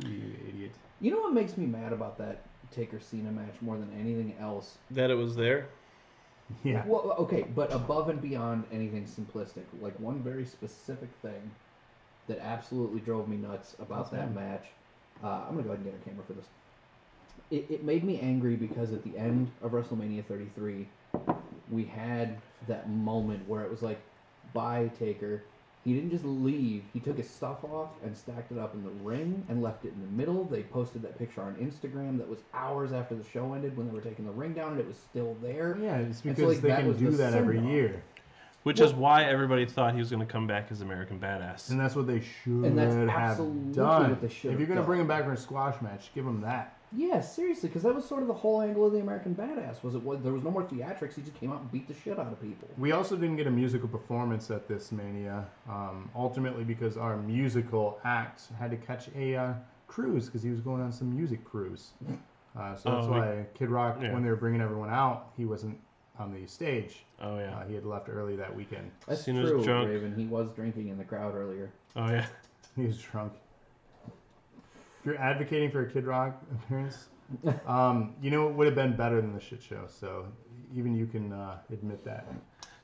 A: You idiot.
C: You know what makes me mad about that Taker Cena match more than anything else?
B: That it was there?
A: Yeah.
C: Well, okay, but above and beyond anything simplistic, like one very specific thing that absolutely drove me nuts about that match. I'm gonna go ahead and get our camera for this. It made me angry because at the end of WrestleMania 33, we had that moment where it was like, bye Taker. He didn't just leave. He took his stuff off and stacked it up in the ring and left it in the middle. They posted that picture on Instagram that was hours after the show ended when they were taking the ring down and it was still there.
A: Yeah, it's
C: And
A: because
C: so, like,
A: they
C: that
A: can
C: was
A: do
C: the
A: that every
C: send-off.
A: year.
B: Which is why everybody thought he was going to come back as American Badass.
A: And that's what they should
C: And that's
A: have
C: absolutely
A: done.
C: what they should
A: If
C: have
A: you're going to
C: done.
A: bring him back for a squash match, give him that.
C: Yeah, seriously, because that was sort of the whole angle of the American Badass. There was no more theatrics. He just came out and beat the shit out of people.
A: We also didn't get a musical performance at this Mania, ultimately because our musical act had to catch a cruise because he was going on some music cruise. So that's why Kid Rock, when they were bringing everyone out, he wasn't on the stage.
B: Oh, yeah.
A: He had left early that weekend.
C: That's
B: Cena's
C: true,
B: drunk.
C: Raven. He was drinking in the crowd earlier.
B: Oh, yeah.
A: He was drunk. If you're advocating for a Kid Rock appearance, you know it would have been better than the shit show. So even you can admit that.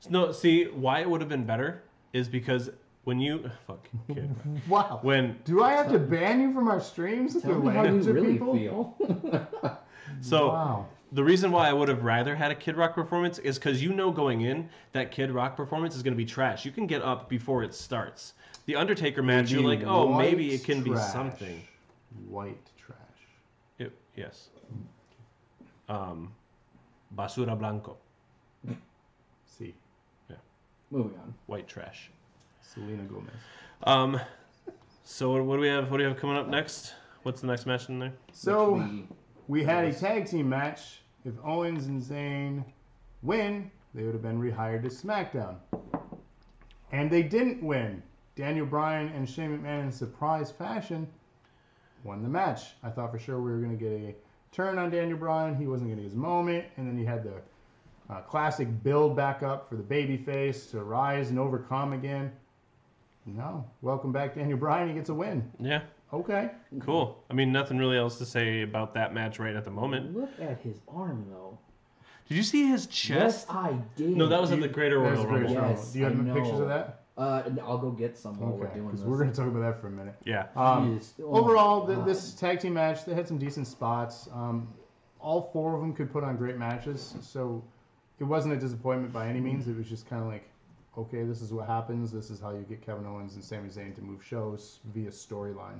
B: No, see, why it would have been better is because when you... Fuck, Kid Rock.
A: Wow.
B: When...
A: Do I have to ban you from our streams?
C: Tell me how you really feel.
B: So...
A: Wow.
B: The reason why I would have rather had a Kid Rock performance is because you know going in that Kid Rock performance is going to be trash. You can get up before it starts. The Undertaker match, you're like, oh, maybe it can be something.
A: White trash.
B: Yes. Basura blanco.
A: See.
B: Yeah.
C: Moving on.
B: White trash.
A: Selena Gomez.
B: So what do we have? What do you have coming up next? What's the next match in there?
A: So we had a tag team match. If Owens and Zayn win, they would have been rehired to SmackDown. And they didn't win. Daniel Bryan and Shane McMahon in surprise fashion won the match. I thought for sure we were going to get a turn on Daniel Bryan. He wasn't going to get his moment. And then you had the classic build back up for the babyface to rise and overcome again. No. Welcome back, Daniel Bryan. He gets a win.
B: Yeah.
A: Okay.
B: Cool. I mean, nothing really else to say about that match right at the moment.
C: Look at his arm, though.
B: Did you see his chest?
C: Yes, I did.
B: No, that was at the Greater
A: That was
B: Royal
A: the Greatest
B: Rumble.
A: Rumble.
C: Yes,
A: Do you have
C: I
A: pictures
C: know.
A: of that?
C: I'll go get some while we're doing
A: because
C: this.
A: we're going to talk about that for a minute.
B: Yeah.
C: Jeez. Oh
A: Overall,
C: my God.
A: this tag team match, they had some decent spots. All four of them could put on great matches, so it wasn't a disappointment by any means. It was just kind of like, okay, this is what happens. This is how you get Kevin Owens and Sami Zayn to move shows via storyline.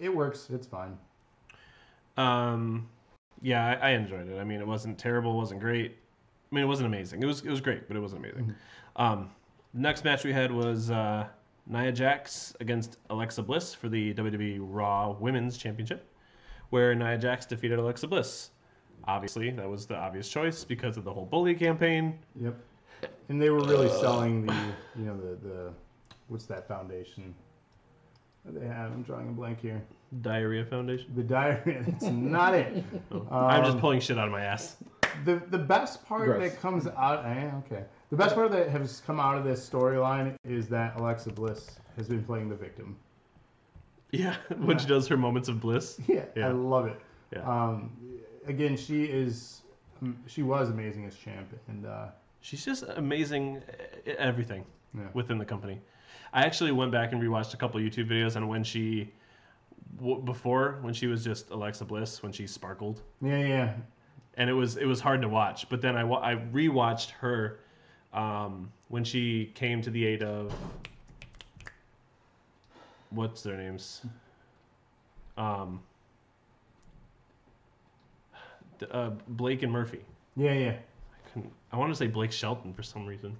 A: it works. It's fine.
B: Yeah, I enjoyed it. I mean, it wasn't terrible, it wasn't great. I mean, it wasn't amazing. It was great, but it wasn't amazing. Next match we had was Nia Jax against Alexa Bliss for the WWE Raw Women's Championship, where Nia Jax defeated Alexa Bliss. Obviously, that was the obvious choice because of the whole bully campaign.
A: Yep. And they were really selling the what's that foundation that they have? I'm drawing a blank here.
B: Diarrhea Foundation?
A: The diarrhea. That's not it.
B: I'm just pulling shit out of my ass.
A: The best part that comes out... okay. The best part that has come out of this storyline is that Alexa Bliss has been playing the victim.
B: Yeah, when she does her moments of bliss.
A: Yeah. I love it.
B: Yeah.
A: Again, she was amazing as champ, and
B: she's just amazing at everything within the company. I actually went back and rewatched a couple YouTube videos on when she, when she was just Alexa Bliss, when she sparkled.
A: Yeah.
B: And it was hard to watch, but then I rewatched her when she came to the aid of what's their names, Blake and Murphy.
A: Yeah.
B: I want to say Blake Shelton for some reason.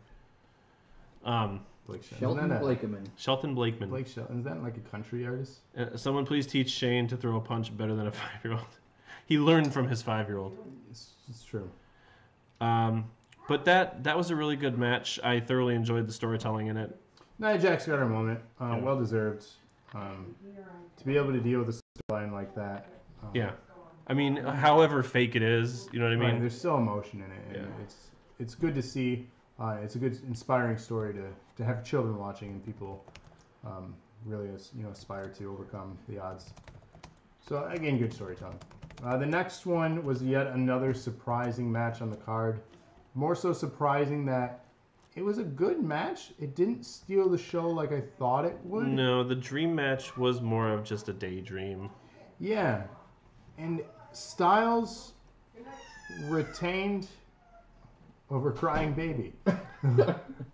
A: Blake
C: Shelton Blakeman.
B: Shelton Blakeman.
A: Blake Shelton. Is that like a country artist?
B: Someone please teach Shane to throw a punch better than a 5-year-old. He learned from his 5-year-old.
A: It's true.
B: But that was a really good match. I thoroughly enjoyed the storytelling in it.
A: Nia Jax got her moment. Well deserved. To be able to deal with a storyline like that.
B: Yeah. I mean, however fake it is, you know what I mean?
A: Right, there's still emotion in it. And it's good to see. It's a good, inspiring story to have children watching and people really aspire to overcome the odds. So again, good storytelling. The next one was yet another surprising match on the card. More so surprising that it was a good match. It didn't steal the show like I thought it would.
B: No, the dream match was more of just a daydream.
A: Yeah. And Styles retained over Crying Baby.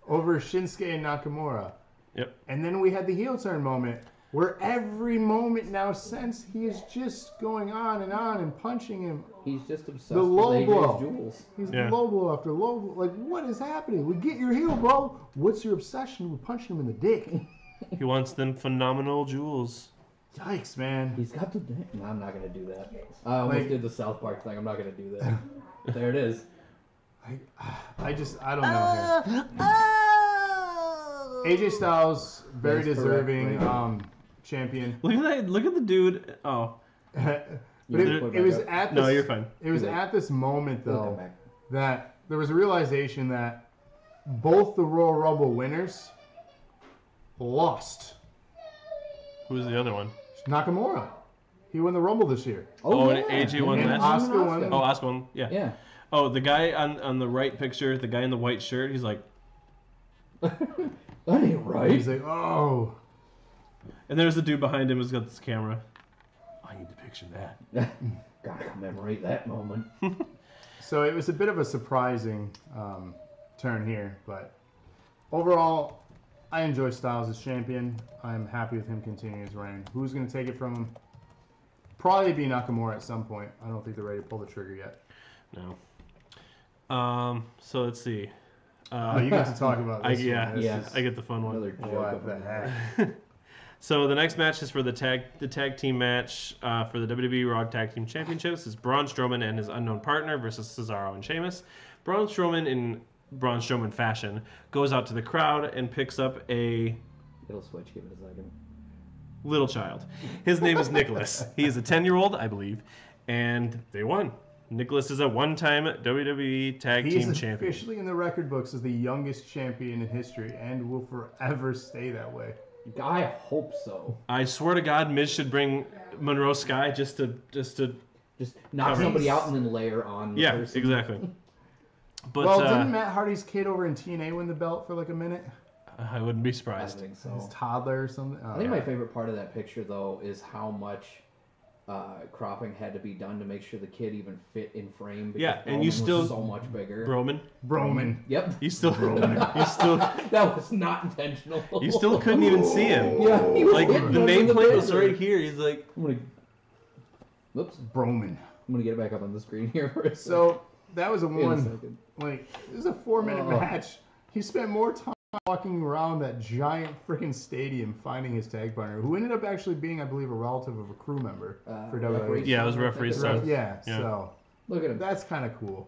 A: Over Shinsuke and Nakamura.
B: Yep.
A: And then we had the heel turn moment where every moment now since he is just going on and punching him.
C: He's just obsessed
A: the low
C: with
A: blow.
C: Jewels.
A: He's low blow after low blow. Like, what is happening? We get your heel, bro. What's your obsession with punching him in the dick?
B: He wants them phenomenal jewels.
A: Yikes, man.
C: He's got the... No, I'm not going to do that. I almost did the South Park thing. I'm not going to do that. There it is.
A: I don't know here. AJ Styles, very deserving champion.
B: Look at the dude. Oh.
A: But it was at this,
B: no, you're fine.
A: It was at this moment though that there was a realization that both the Royal Rumble winners lost.
B: Who's the other one?
A: Nakamura. He won the Rumble this year.
B: Oh, and AJ won
A: and
B: last.
A: Asuka won.
B: Oh, Asuka won. Yeah.
C: Yeah.
B: Oh, the guy on the right picture, the guy in the white shirt, he's like,
C: that ain't right.
A: He's like, oh.
B: And there's the dude behind him who's got this camera. I need to picture that.
C: Gotta commemorate that moment.
A: So it was a bit of a surprising turn here, but overall, I enjoy Styles as champion. I'm happy with him continuing his reign. Who's going to take it from him? Probably be Nakamura at some point. I don't think they're ready to pull the trigger yet.
B: No. So let's see.
A: You get to talk about this.
B: I get the fun one.
C: Another joke
A: What
C: of
A: the
C: a
A: heck?
B: So the next match is for the tag team match for the WWE Raw Tag Team Championships. Is Braun Strowman and his unknown partner versus Cesaro and Sheamus. Braun Strowman, in Braun Strowman fashion, goes out to the crowd and picks up a
C: It'll switch. Give it a second.
B: little child. His name is Nicholas. He is a 10-year-old, I believe, and they won. Nicholas is a one-time WWE Tag Team Champion.
A: He's officially in the record books as the youngest champion in history and will forever stay that way.
C: I hope so.
B: I swear to God, Miz should bring Monroe Sky just to
C: knock somebody out and then layer on the person.
B: Exactly. But,
A: well, didn't Matt Hardy's kid over in TNA win the belt for like a minute?
B: I wouldn't be surprised.
C: I think so.
A: His toddler or something? Oh,
C: I think my favorite part of that picture, though, is how much cropping had to be done to make sure the kid even fit in frame. Because
B: Yeah, and
C: Roman
B: you
C: was
B: still
C: so much bigger.
A: Broman.
C: Yep.
B: You still
C: That was not intentional.
B: you still couldn't even see him.
C: Yeah, he was
B: Like
C: hitting
B: the
C: him in
B: nameplate was
C: buzzer.
B: right here. He's like,
C: Whoops.
A: Broman.
C: I'm gonna get it back up on the screen here for a second.
A: So that was a
C: In a
A: one.
C: second.
A: Like, this is a 4-minute match. He spent more time walking around that giant freaking stadium finding his tag partner, who ended up actually being, I believe, a relative of a crew member for WWE.
B: Yeah, it was referee's son.
A: Yeah, so
C: Look at him.
A: that's kind of cool.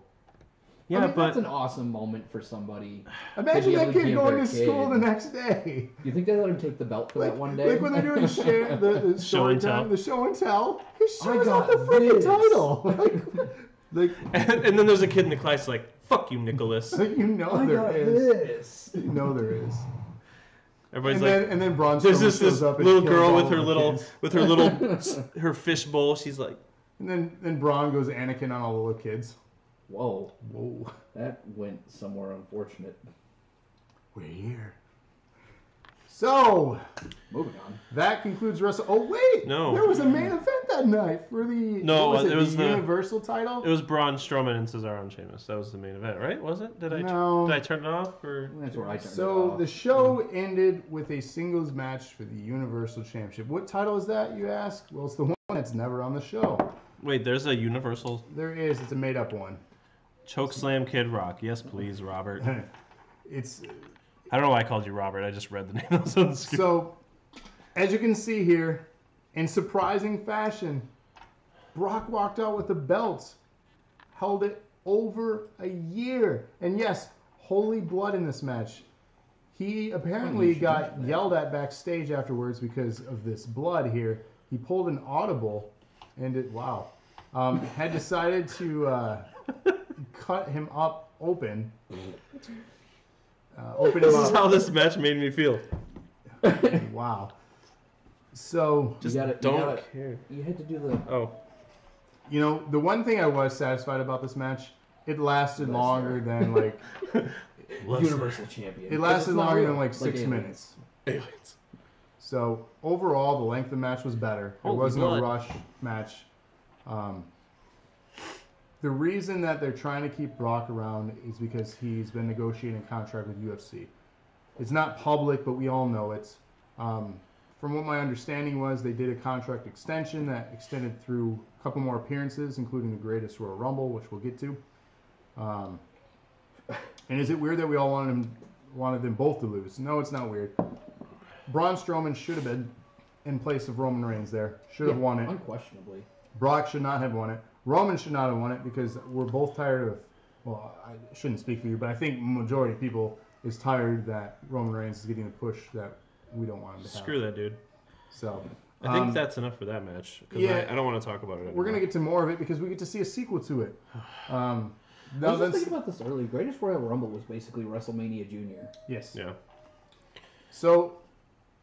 B: yeah,
C: I mean,
B: but
C: that's an awesome moment for somebody.
A: Imagine
C: be
A: that
C: able to
A: kid
C: give
A: going
C: their
A: to school
C: kid-
A: the next day.
C: You think they let him take the belt for that one day?
A: Like when they're doing the
B: Show and tell.
A: the show and tell, he shows
C: got
A: off the freaking
C: this.
A: title. like,
B: and then there's a kid in the class like, "Fuck you, Nicholas."
A: you know
C: I
A: there
C: got
A: is.
C: this.
A: You know there is.
B: Everybody's
A: And
B: like,
A: then, and then Braun
B: there's
A: Strowman
B: this
A: shows up and
B: little
A: kills
B: girl
A: all
B: with
A: of
B: her
A: the
B: little
A: kids.
B: her fish bowl. She's like,
A: And then Braun goes Anakin on all the little kids.
C: Whoa,
A: Whoa.
C: that went somewhere unfortunate.
A: We're here. So,
C: Moving on.
A: that concludes Wrestle. Oh, wait!
B: No.
A: There was a main event that night for the.
B: No,
A: what
B: it was
A: the
B: the-
A: Universal title?
B: it was Braun Strowman and Cesaro and Sheamus. That was the main event, right? Was it? Did I
A: No.
B: did I turn it off or?
C: That's where I turned it
A: So,
C: off.
A: the show ended with a singles match for the Universal Championship. What title is that, you ask? Well, it's the one that's never on the show.
B: Wait, there's a Universal
A: There is. It's a made-up one.
B: Chokeslam Kid Rock. Yes, please, Robert.
A: It's
B: I don't know why I called you Robert. I just read the name that was on the screen.
A: so, as you can see here, in surprising fashion, Brock walked out with the belt, held it over a year, and yes, holy blood in this match. He apparently got yelled at backstage afterwards because of this blood here. He pulled an audible, and had decided to cut him up open. Open him
B: This is
A: up.
B: how this match made me feel.
A: Wow. So,
B: Just
C: You
B: don't care.
C: You had to do the.
B: Oh,
A: you know, the one thing I was satisfied about this match, it lasted longer than like
C: Universal Champion.
A: it lasted
C: It's not
A: longer
C: real,
A: than like 6
C: aliens.
A: minutes.
B: aliens.
A: So overall, the length of the match was better. It
B: Holy
A: wasn't
B: blood.
A: a rush match. The reason that they're trying to keep Brock around is because he's been negotiating a contract with UFC. It's not public, but we all know it. From what my understanding was, they did a contract extension that extended through a couple more appearances, including the Greatest Royal Rumble, which we'll get to. And is it weird that we all wanted them both to lose? No, it's not weird. Braun Strowman should have been in place of Roman Reigns there. Should have won it.
C: Unquestionably.
A: Brock should not have won it. Roman should not have won it because we're both tired of, well, I shouldn't speak for you, but I think majority of people is tired that Roman Reigns is getting the push that we don't want him to have.
B: Screw that, dude.
A: So,
B: I think that's enough for that match. Cause
A: yeah.
B: I don't want to talk about it anymore.
A: we're going to get to more of it because we get to see a sequel to it.
C: I was just thinking about this earlier. Greatest Royal Rumble was basically WrestleMania Junior.
A: Yes.
B: Yeah.
A: So,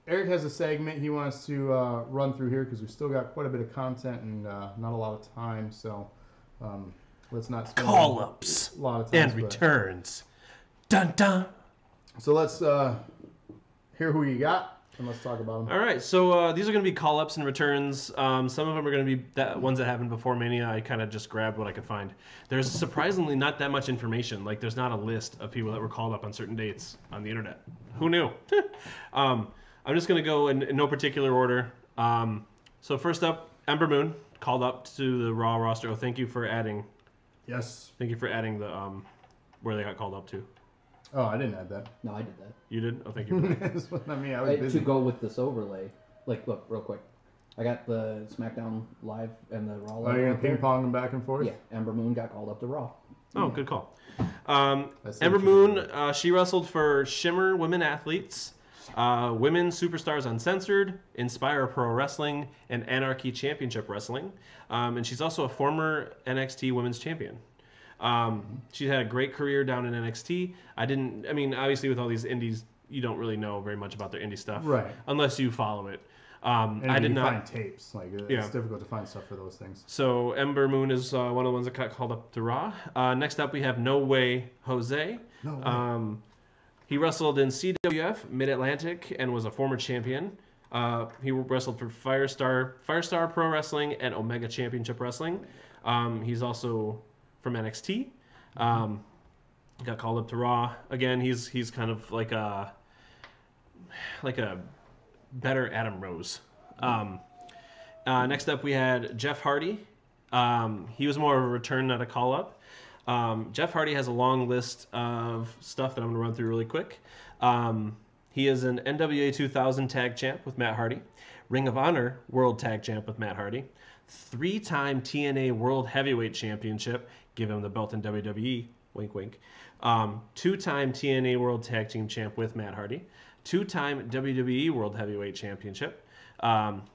A: Eric has a segment he wants to run through here because we've still got quite a bit of content and not a lot of time. So, let's not spend
B: Call-ups
A: a lot of time.
B: and returns. Dun dun.
A: So let's hear who you got and let's talk about them.
B: All right, so these are going to be call-ups and returns. Some of them are going to be ones that happened before Mania. I kind of just grabbed what I could find. There's surprisingly not that much information. Like, there's not a list of people that were called up on certain dates on the internet. Who knew? I'm just going to go in no particular order. So first up, Ember Moon called up to the Raw roster. Oh, thank you for adding.
A: Yes.
B: Thank you for adding the where they got called up to.
A: Oh, I didn't add that.
C: No, I did that.
B: You did? Oh, thank you. For that.
A: This was not me. I was busy.
C: To go with this overlay. Like, look, real quick. I got the SmackDown Live and the Raw
A: Oh,
C: Live.
A: you're
C: up
A: gonna
C: there.
A: ping pong them back and forth?
C: Yeah, Ember Moon got called up to Raw.
B: Oh, good call.
A: That's
B: Ember
A: what
B: Moon, she wrestled for Shimmer Women Athletes, Women Superstars Uncensored, Inspire Pro Wrestling, and Anarchy Championship Wrestling. And she's also a former NXT Women's Champion. She had a great career down in NXT. Obviously with all these indies, you don't really know very much about their indie stuff.
A: Right.
B: Unless you follow it.
A: And
B: I did
A: you
B: not
A: find tapes. Like, it's
B: Yeah.
A: difficult to find stuff for those things.
B: So Ember Moon is one of the ones that got called up to Raw. Next up, we have No Way Jose.
A: No way.
B: He wrestled in CWF Mid Atlantic and was a former champion. He wrestled for Firestar Pro Wrestling and Omega Championship Wrestling. He's also from NXT. Got called up to Raw. Again, he's kind of like a better Adam Rose. Next up, we had Jeff Hardy. He was more of a return, not a call-up. Jeff Hardy has a long list of stuff that I'm going to run through really quick. He is an NWA 2000 Tag Champ with Matt Hardy, Ring of Honor World Tag Champ with Matt Hardy, 3-time TNA World Heavyweight Championship, give him the belt in WWE, wink wink, 2-time TNA World Tag Team Champ with Matt Hardy, 2-time WWE World Heavyweight Championship.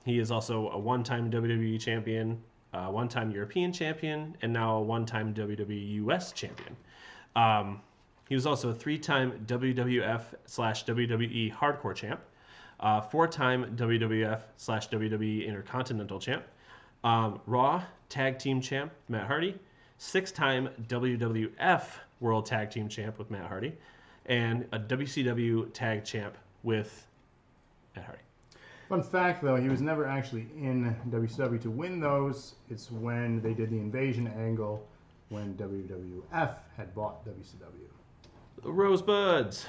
B: He is also a 1-time WWE Champion, 1-time European Champion, and now a 1-time WWE US Champion. He was also a 3-time WWF/WWE Hardcore Champ, 4-time WWF/WWE Intercontinental Champ, Raw Tag Team Champ, Matt Hardy, 6-time WWF World Tag Team Champ with Matt Hardy, and a WCW Tag Champ with Matt Hardy.
A: Fun fact, though, he was never actually in WCW to win those. It's when they did the invasion angle when WWF had bought WCW.
B: The Rosebuds.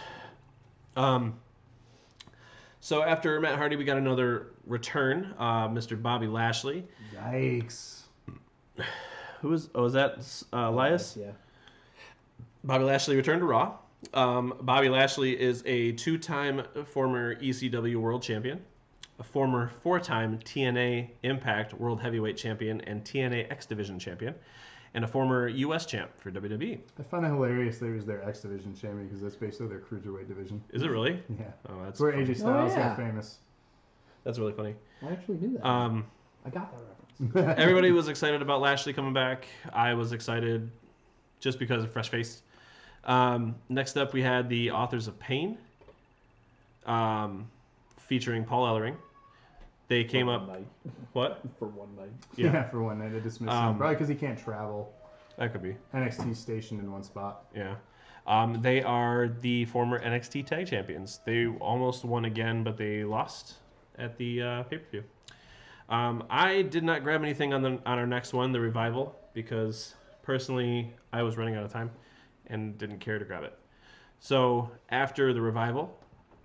B: So after Matt Hardy, we got another return, Mr. Bobby Lashley.
A: Yikes.
B: Was that Elias?
C: Yeah.
B: Bobby Lashley returned to Raw. Bobby Lashley is a 2-time former ECW World Champion, a former 4-time TNA Impact World Heavyweight Champion and TNA X Division Champion, and a former U.S. champ for WWE.
A: I find it hilarious that he was their X Division champion because that's basically their cruiserweight division.
B: Is it really?
A: Yeah.
B: Oh, that's
A: where
B: funny.
A: AJ Styles
C: yeah.
A: got famous.
B: That's really funny.
C: I actually knew that. I got that reference.
B: Everybody was excited about Lashley coming back. I was excited just because of fresh face. Next up, we had the Authors of Pain, featuring Paul Ellering. They came up.
C: Night.
B: What?
C: For one night.
A: Yeah, for one night. They dismissed him. Probably because he can't travel.
B: That could be.
A: NXT stationed in one spot.
B: Yeah. They are the former NXT Tag Champions. They almost won again, but they lost at the pay-per-view. I did not grab anything on our next one, the Revival, because personally I was running out of time and didn't care to grab it. So after the Revival,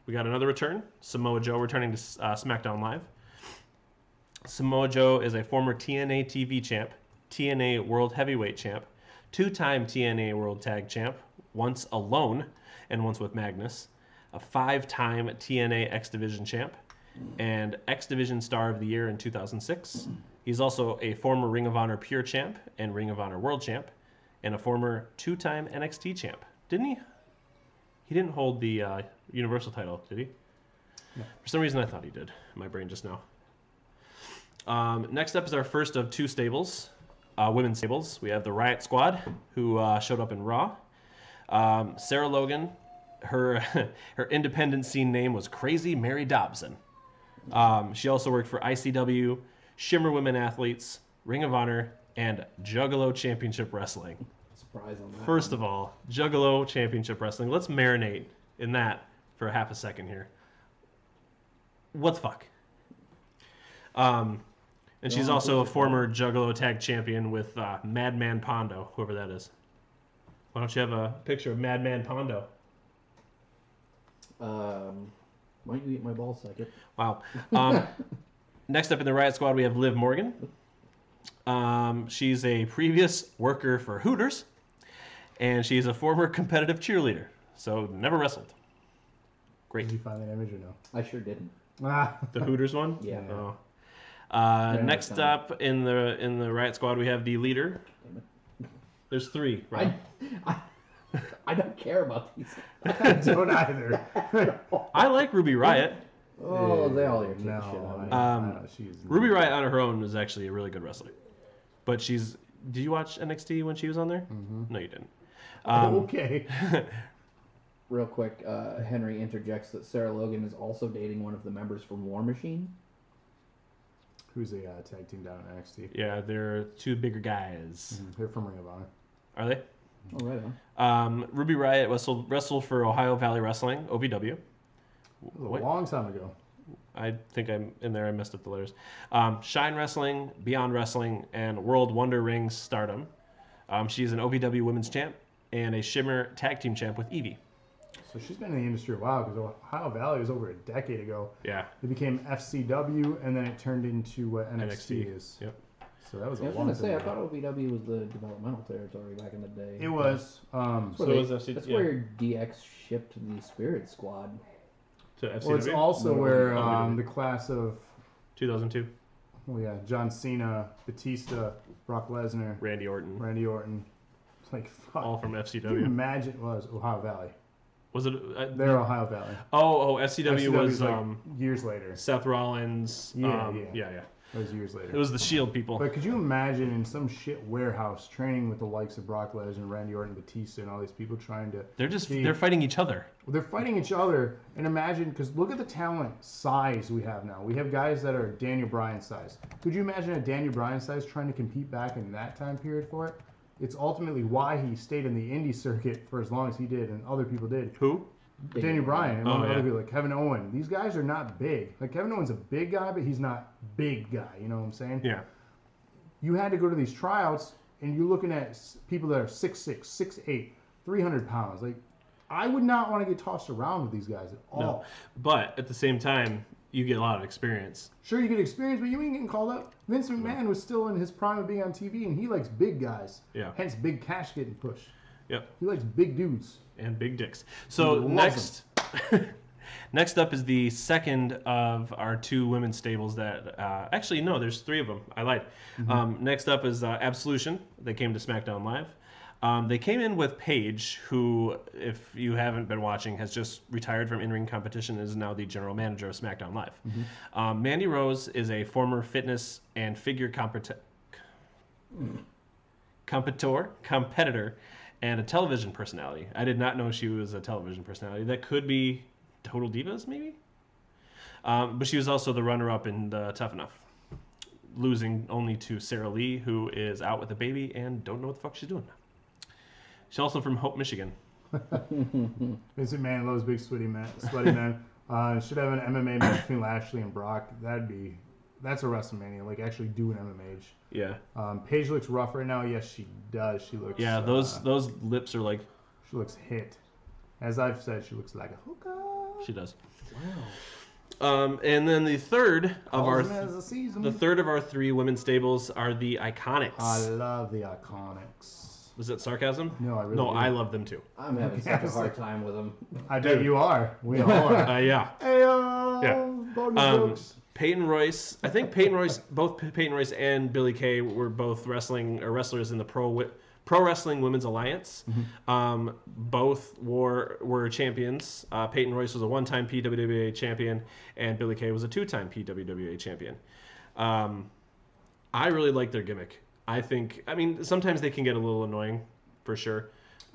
B: we got another return. Samoa Joe returning to SmackDown Live. Samoa Joe is a former TNA TV champ, TNA World Heavyweight champ, 2-time TNA World Tag champ, once alone and once with Magnus, a 5-time TNA X Division champ, and X Division Star of the Year in 2006. He's also a former Ring of Honor Pure champ and Ring of Honor World champ, and a former 2-time NXT champ. Didn't he? He didn't hold the Universal title, did he?
A: No.
B: For some reason I thought he did. My brain just now. Next up is our first of 2 stables, women's stables. We have the Riot Squad, who showed up in Raw. Sarah Logan, her independent scene name was Crazy Mary Dobson. She also worked for ICW, Shimmer Women Athletes, Ring of Honor, and Juggalo Championship Wrestling.
C: Surprise on that.
B: First of all, Juggalo Championship Wrestling. Let's marinate in that for half a second here. What the fuck? And she's also a former Juggalo Tag Champion with Madman Pondo, whoever that is. Why don't you have a picture of Madman Pondo?
C: Why don't you eat my ball second?
B: Wow. Next up in the Riot Squad, we have Liv Morgan. She's a previous worker for Hooters, and she's a former competitive cheerleader, so never wrestled. Great.
A: Did you find that image or no?
C: I sure didn't.
B: The Hooters one?
C: Yeah.
B: Oh. Next up in the Riot Squad, we have the leader. There's 3. Right?
C: I don't care about these.
A: I don't either.
B: I like Ruby Riot.
C: Oh, they all take
A: no,
C: shit on me.
A: I know, she's
B: Ruby Riot on her own is actually a really good wrestler. But she's... Did you watch NXT when she was on there?
A: Mm-hmm.
B: No, you didn't.
A: Okay.
C: Real quick, Henry interjects that Sarah Logan is also dating one of the members from War Machine.
A: Who's a tag team down at NXT?
B: Yeah, they're 2 bigger guys.
A: They're from Ring of Honor.
B: Are they?
C: Oh, right on.
B: Ruby Riot wrestled for Ohio Valley Wrestling, OVW.
A: A long time ago.
B: I think I'm in there. I messed up the letters. Shine Wrestling, Beyond Wrestling, and World Wonder Rings Stardom. She's an OVW Women's Champ and a Shimmer Tag Team Champ with Evie.
A: So she's been in the industry a while because Ohio Valley was over a decade ago.
B: Yeah.
A: It became FCW and then it turned into what NXT is.
B: Yep.
A: So that was a
C: I was
A: long
C: going to say, I
A: time
C: thought
A: ago.
C: OVW was the developmental territory back in the day.
A: It was.
C: That's
B: So
C: where,
B: it was FC,
C: that's
B: yeah.
C: where DX shipped the Spirit Squad.
B: To FCW?
A: Well, it's also
C: No,
A: where
B: OVW.
A: the class of
B: 2002.
A: well, yeah, John Cena, Batista, Brock Lesnar,
B: Randy Orton.
A: Randy Orton. It's like, fuck.
B: All from
A: Can you
B: FCW.
A: imagine? Well, it was Ohio Valley.
B: Was it?
A: They're Ohio Valley.
B: FCW was
A: like years later.
B: Seth Rollins.
A: Yeah. That was years later.
B: It was the Shield people.
A: But could you imagine in some shit warehouse training with the likes of Brock Lesnar, Randy Orton, Batista, and all these people trying to...
B: They're fighting each other.
A: They're fighting each other, and imagine, because look at the talent size we have now. We have guys that are Daniel Bryan size. Could you imagine a Daniel Bryan size trying to compete back in that time period for it? It's ultimately why he stayed in the indie circuit for as long as he did, and other people did.
B: Who?
A: Daniel Bryan, and other
B: yeah.
A: people like Kevin Owens. These guys are not big. Like Kevin Owens is a big guy, but he's not big guy. You know what I'm saying?
B: Yeah.
A: You had to go to these tryouts, and you're looking at people that are 6'6", 6'8", 300 pounds. Like, I would not want to get tossed around with these guys at all.
B: No. But at the same time, you get a lot of experience.
A: Sure, you get experience, but you ain't getting called up. Vince McMahon was still in his prime of being on TV, and he likes big guys.
B: Yeah.
A: Hence, big cash getting pushed.
B: Yep.
A: He likes big dudes.
B: And big dicks. So
A: He loves
B: next, next up is the second of our two women's stables that actually no, there's three of them. I lied. Next up is Absolution. They came to SmackDown Live. They came in with Paige, who, if you haven't been watching, has just retired from in-ring competition and is now the general manager of SmackDown Live. Mandy Rose is a former fitness and figure competitor, and a television personality. I did not know she was a television personality. That could be Total Divas, maybe? But she was also the runner-up in the Tough Enough, losing only to Sarah Lee, who is out with a baby and don't know what the fuck she's doing. She's also from Hope, Michigan.
A: Vince McMahon loves big sweaty men. Should have an MMA match between Lashley and Brock. That's a WrestleMania. Like actually do an MMH.
B: Yeah.
A: Paige looks rough right now. Yes, she does. She looks.
B: Yeah, those lips are like...
A: She looks hit. As I've said, she looks like a hooker.
B: She does.
A: Wow.
B: And then the third of
A: the
B: third of our three women's stables are the Iconics.
A: I love the Iconics.
B: Was that sarcasm?
A: No, I really
B: No,
A: do.
B: I love them too.
C: I'm having such a hard time with them.
A: I bet you are. We all are.
B: Yeah.
A: Hey,
B: Yeah.
A: bonus jokes.
B: Peyton Royce. I think both Peyton Royce and Billie Kay were both wrestlers in the Pro Wrestling Women's Alliance. Both were champions. Peyton Royce was a one-time PWWA champion, and Billie Kay was a two-time PWWA champion. I really like their gimmick. I mean, sometimes they can get a little annoying, for sure.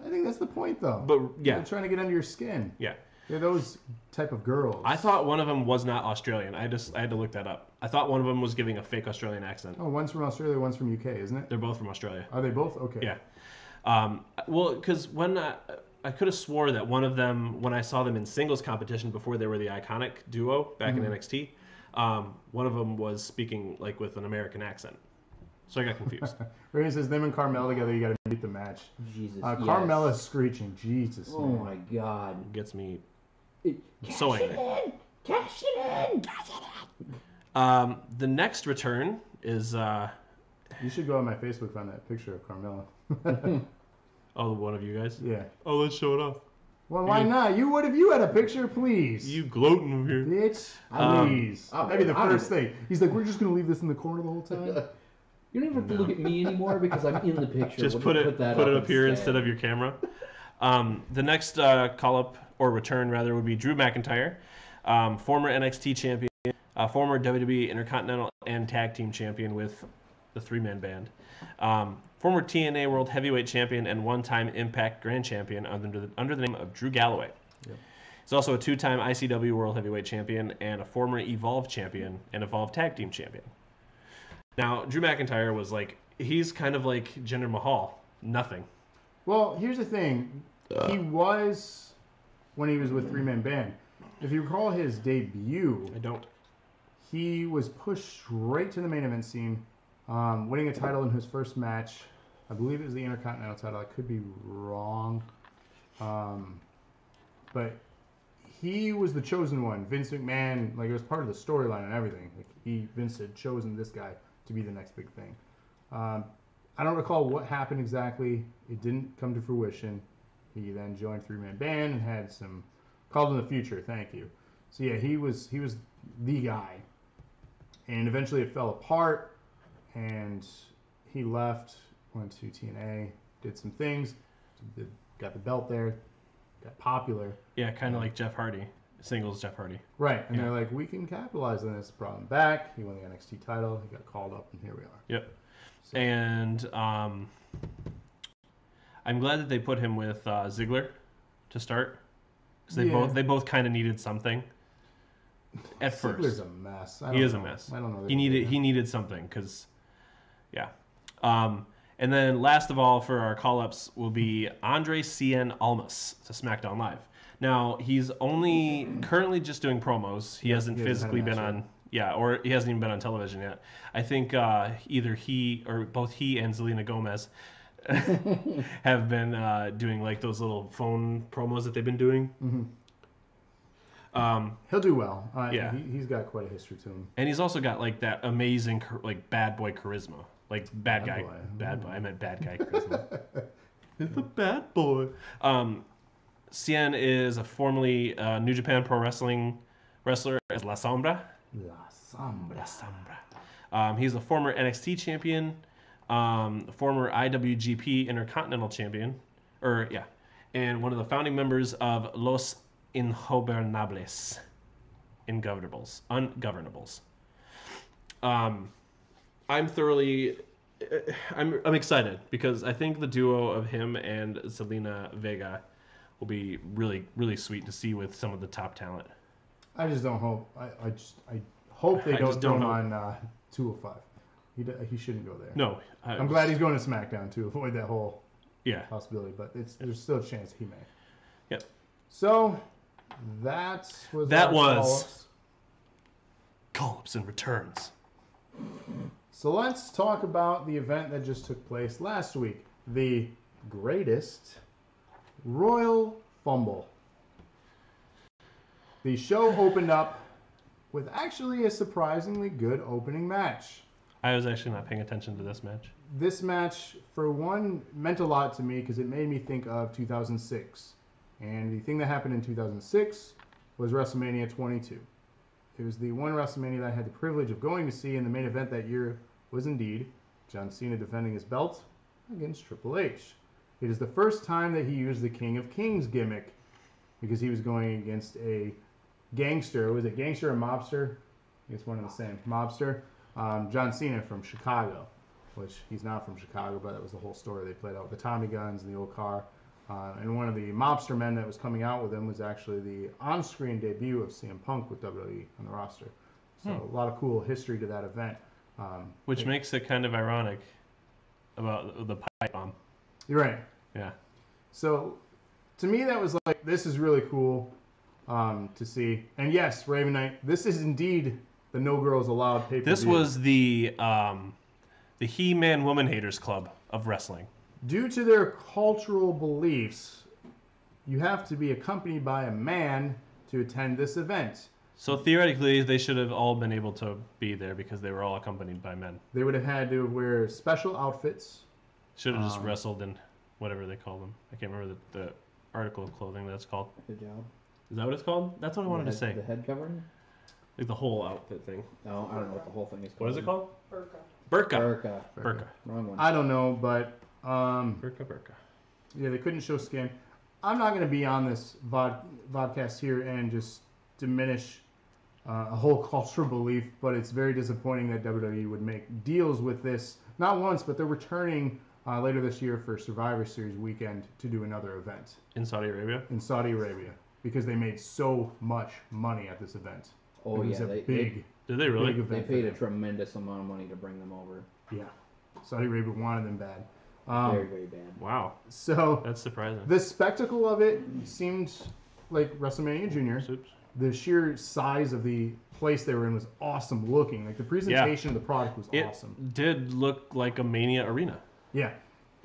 A: I think that's the point, though.
B: But yeah,
A: They're trying to get under your skin.
B: yeah.
A: They're those type of girls.
B: I thought one of them was not Australian. I had to look that up. I thought one of them was giving a fake Australian accent.
A: Oh, one's from Australia, one's from UK, isn't it?
B: They're both from Australia.
A: Are they both? Okay.
B: Yeah. Well, because when I could have swore that one of them, when I saw them in singles competition before they were the Iconic duo back in NXT, one of them was speaking like with an American accent. So I got confused.
A: Raven says them and Carmella together. You got to beat the match.
C: Jesus.
A: Carmella's screeching. Jesus.
C: Oh
A: man.
C: my God.
B: Gets me
C: Cash
B: so
C: it
B: angry.
C: in! Cash it in! Cash it in!
B: The next return is
A: You should go on my Facebook and find that picture of Carmella.
B: one of you guys.
A: Yeah.
B: Oh, let's show it off.
A: Well, why not? You would if you had a picture, please.
B: You gloating over here.
A: Bitch, please. That'd be the first thing. He's like, we're just gonna leave this in the corner the whole time.
C: You don't even have to look at me anymore because I'm in the picture.
B: Just
C: We'll
B: put it up here instead of your camera. The next call up or return rather would be Drew McIntyre, former NXT champion, former WWE Intercontinental and Tag Team champion with the three-man band, former TNA World Heavyweight champion and one-time Impact Grand Champion under the name of Drew Galloway.
A: Yep.
B: He's also a two-time ICW World Heavyweight champion and a former Evolve champion and Evolve Tag Team champion. Now, Drew McIntyre was he's kind of like Jinder Mahal. Nothing.
A: Well, here's the thing. He was, when he was with Three Man Band, If you recall his debut,
B: I don't.
A: he was pushed straight to the main event scene, winning a title in his first match. I believe it was the Intercontinental title. I could be wrong. But he was the chosen one. Vince McMahon, like, it was part of the storyline and everything. Like, Vince had chosen this guy to be the next big thing. I don't recall what happened exactly. It didn't come to fruition. He then joined three-man band and had some called in the future. Thank you. So yeah, he was the guy. And eventually it fell apart, and he left, went to TNA, did some things, got the belt there, got popular.
B: Yeah, kind of like Jeff Hardy, singles Jeff Hardy.
A: Right, and they're like, we can capitalize on this. Brought him back. He won the NXT title. He got called up, and here we are.
B: Yep.
A: So.
B: And I'm glad that they put him with Ziggler to start, because they both kind of needed something. At first,
A: Ziggler's a mess.
B: He is a mess.
A: I don't know.
B: He needed something, because, yeah. And then last of all for our call-ups will be Andre Cien Almas to SmackDown Live. Now he's only currently just doing promos. He hasn't physically been on. Yeah, or he hasn't even been on television yet. I think either he or both he and Zelina Gomez have been doing like those little phone promos that they've been doing.
A: Mm-hmm. He'll do well.
B: Yeah,
A: he's got quite a history to him.
B: And he's also got like that amazing like bad boy charisma, like bad guy. I meant bad guy charisma. It's a bad boy. Cien is a formerly New Japan Pro Wrestling wrestler as La Sombra. La Sombra. He's a former NXT champion, former IWGP Intercontinental champion, and one of the founding members of Los Ingobernables. Ungovernables. I'm excited because I think the duo of him and Zelina Vega will be really, really sweet to see with some of the top talent.
A: I just don't hope. I hope they don't throw him on 205. He shouldn't go there.
B: No.
A: I'm glad he's going to SmackDown to avoid that whole possibility, but there's still a chance he may.
B: Yep.
A: So that was
B: call-ups and returns.
A: So let's talk about the event that just took place last week, the greatest Royal Fumble. The show opened up with actually a surprisingly good opening match.
B: I was actually not paying attention to this match.
A: This match, for one, meant a lot to me because it made me think of 2006. And the thing that happened in 2006 was WrestleMania 22. It was the one WrestleMania that I had the privilege of going to see, and the main event that year was indeed John Cena defending his belt against Triple H. It is the first time that he used the King of Kings gimmick because he was going against a gangster. Was it gangster or mobster? I guess one and the same. Mobster. John Cena from Chicago, which he's not from Chicago, but that was the whole story they played out with the Tommy guns and the old car. And one of the mobster men that was coming out with him was actually the on-screen debut of CM Punk with WWE on the roster. So a lot of cool history to that event.
B: Which makes it kind of ironic about the pipe bomb.
A: You're right.
B: Yeah.
A: So to me, that was like, this is really cool to see. And yes, Raven Knight, this is indeed the No Girls Allowed pay-per-view.
B: This was the He-Man Woman Haters Club of wrestling.
A: Due to their cultural beliefs, you have to be accompanied by a man to attend this event.
B: So theoretically, they should have all been able to be there because they were all accompanied by men.
A: They would have had to wear special outfits.
B: Should have just wrestled in whatever they call them. I can't remember the article of clothing that's called.
C: Good job.
B: Is that what it's called? That's what I wanted to say.
C: The head covering?
B: Like the whole outfit thing.
C: No, I don't know what the whole thing is called.
B: What is it called?
C: Burka.
B: Wrong
C: one.
A: I don't know, but
B: Burka.
A: yeah, they couldn't show skin. I'm not going to be on this vodcast here and just diminish a whole cultural belief, but it's very disappointing that WWE would make deals with this. Not once, but they're returning later this year for Survivor Series weekend to do another event.
B: In Saudi Arabia?
A: In Saudi Arabia, because they made so much money at this event.
C: Oh,
A: it was a big.
B: Did they really?
A: Big
C: they
A: event
C: paid a tremendous amount of money to bring them over.
A: Yeah. Saudi Arabia wanted them bad.
C: Very, very bad.
B: Wow.
A: So
B: that's surprising.
A: The spectacle of it seemed like WrestleMania Junior.
B: Oops.
A: the sheer size of the place they were in was awesome looking. Like the presentation of the product was awesome.
B: It did look like a Mania arena.
A: Yeah,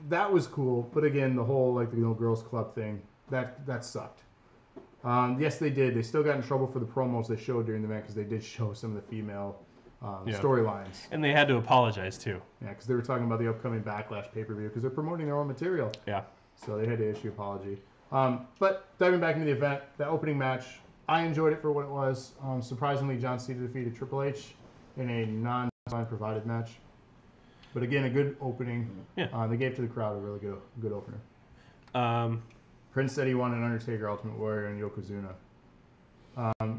A: that was cool. But again, the whole like the girls club thing that sucked. Yes, they did. They still got in trouble for the promos they showed during the event because they did show some of the female storylines.
B: And they had to apologize too.
A: Yeah, because they were talking about the upcoming Backlash pay-per-view because they're promoting their own material.
B: Yeah.
A: So they had to issue an apology. But diving back into the event, the opening match, I enjoyed it for what it was. Surprisingly, John Cena defeated Triple H in a non-provided match. But again, a good opening.
B: Yeah.
A: They gave to the crowd a really good opener. Prince said he wanted Undertaker, Ultimate Warrior, and Yokozuna.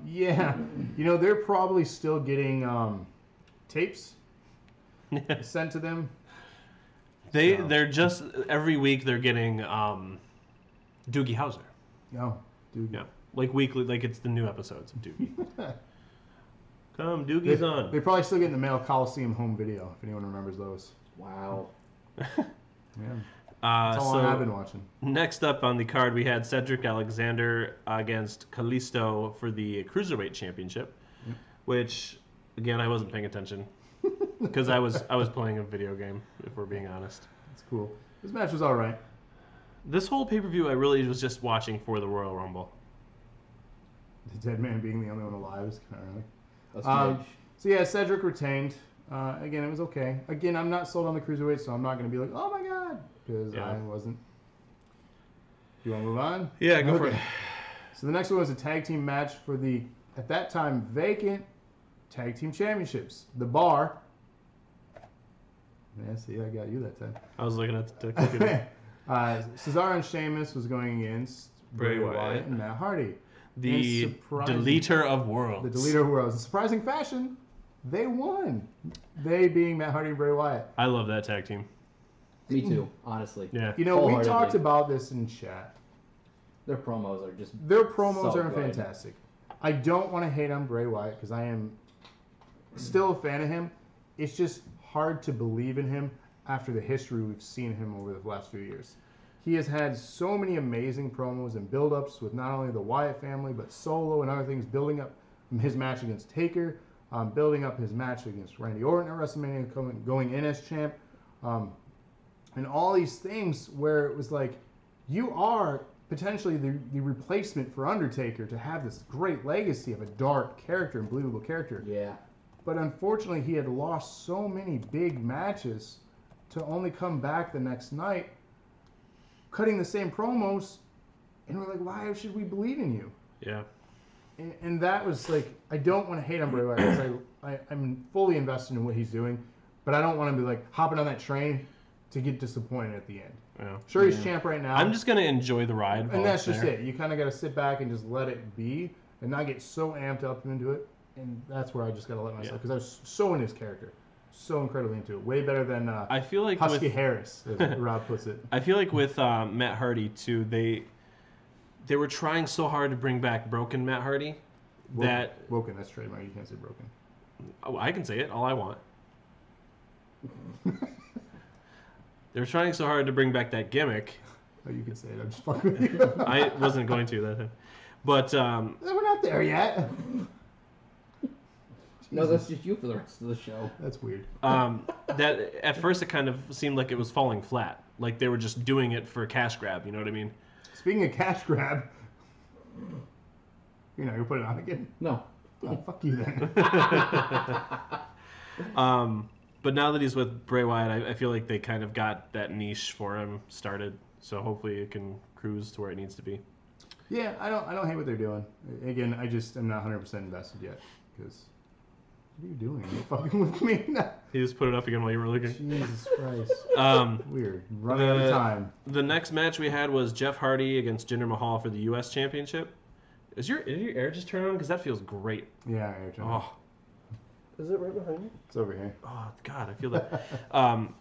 A: Yeah, they're probably still getting tapes sent to them.
B: They're just every week they're getting Doogie Howser.
A: Oh, Doogie.
B: Yeah, like weekly, like it's the new episodes of Doogie. Come, Doogie's on.
A: They probably still get in the mail Coliseum home video if anyone remembers those.
C: Wow.
A: Yeah. That's all I've been watching.
B: Next up on the card, we had Cedric Alexander against Kalisto for the Cruiserweight Championship, which, again, I wasn't paying attention because I was playing a video game, if we're being honest.
A: That's cool. This match was all right.
B: This whole pay-per-view, I really was just watching for the Royal Rumble.
A: The dead man being the only one alive is kind of early.
C: That's
A: so yeah, Cedric retained. Again, it was okay. Again, I'm not sold on the Cruiserweight, so I'm not going to be like, oh my god, because I wasn't. You want to move on?
B: Yeah, go for it.
A: So the next one was a tag team match for the, at that time, vacant tag team championships. The Bar. Yeah, see, I got you that time.
B: I was looking at the computer.
A: Cesaro and Sheamus was going against
B: Bray
A: Wyatt and Matt Hardy.
B: The deleter of worlds.
A: The deleter of worlds. In surprising fashion, they won. They being Matt Hardy and Bray Wyatt.
B: I love that tag team.
C: Me too, honestly.
B: Yeah.
A: We talked about this in chat.
C: Their promos are just
A: so fantastic. I don't want to hate on Bray Wyatt because I am still a fan of him. It's just hard to believe in him after the history we've seen him over the last few years. He has had so many amazing promos and build-ups with not only the Wyatt family, but Solo and other things, building up his match against Taker, building up his match against Randy Orton at WrestleMania, going in as champ, and all these things where it was like, you are potentially the replacement for Undertaker to have this great legacy of a dark character and believable character.
C: Yeah.
A: But unfortunately, he had lost so many big matches to only come back the next night cutting the same promos, and we're like, why should we believe in you?
B: Yeah.
A: And that was like, I don't want to hate on Bray Wyatt because I'm fully invested in what he's doing, but I don't want to be like hopping on that train to get disappointed at the end.
B: Yeah.
A: Sure, he's champ right now.
B: I'm just going to enjoy the ride.
A: And that's just it. You kind of got to sit back and just let it be and not get so amped up into it. And that's where I just got to let myself, because I was so in his character. So incredibly into it. Way better than
B: I feel like
A: Husky Harris, as Rob puts it.
B: I feel like with Matt Hardy, too, they were trying so hard to bring back broken Matt Hardy.
A: Broken, that's trademark. You can't say broken.
B: Oh, I can say it all I want. They were trying so hard to bring back that gimmick.
A: Oh, you can say it. I'm just fucking with you.
B: I wasn't going to that time. But
A: we're not there yet.
C: No, that's just you for the rest of the show.
A: That's weird.
B: That at first it kind of seemed like it was falling flat. Like they were just doing it for a cash grab. You know what I mean?
A: Speaking of cash grab, you're not gonna put it on again?
C: No.
A: Oh, fuck you then.
B: But now that he's with Bray Wyatt, I feel like they kind of got that niche for him started. So hopefully it can cruise to where it needs to be.
A: Yeah, I don't hate what they're doing. Again, I just am not 100% invested yet. Because what are you doing? Are you fucking with me?
B: He just put it up again while you were looking.
A: Jesus Christ. Weird. Running out of time.
B: The next match we had was Jeff Hardy against Jinder Mahal for the U.S. Championship. Is your air just turned on? Because that feels great.
A: Yeah, air turned on.
C: Is it right behind you?
A: It's over here.
B: Oh, God, I feel that.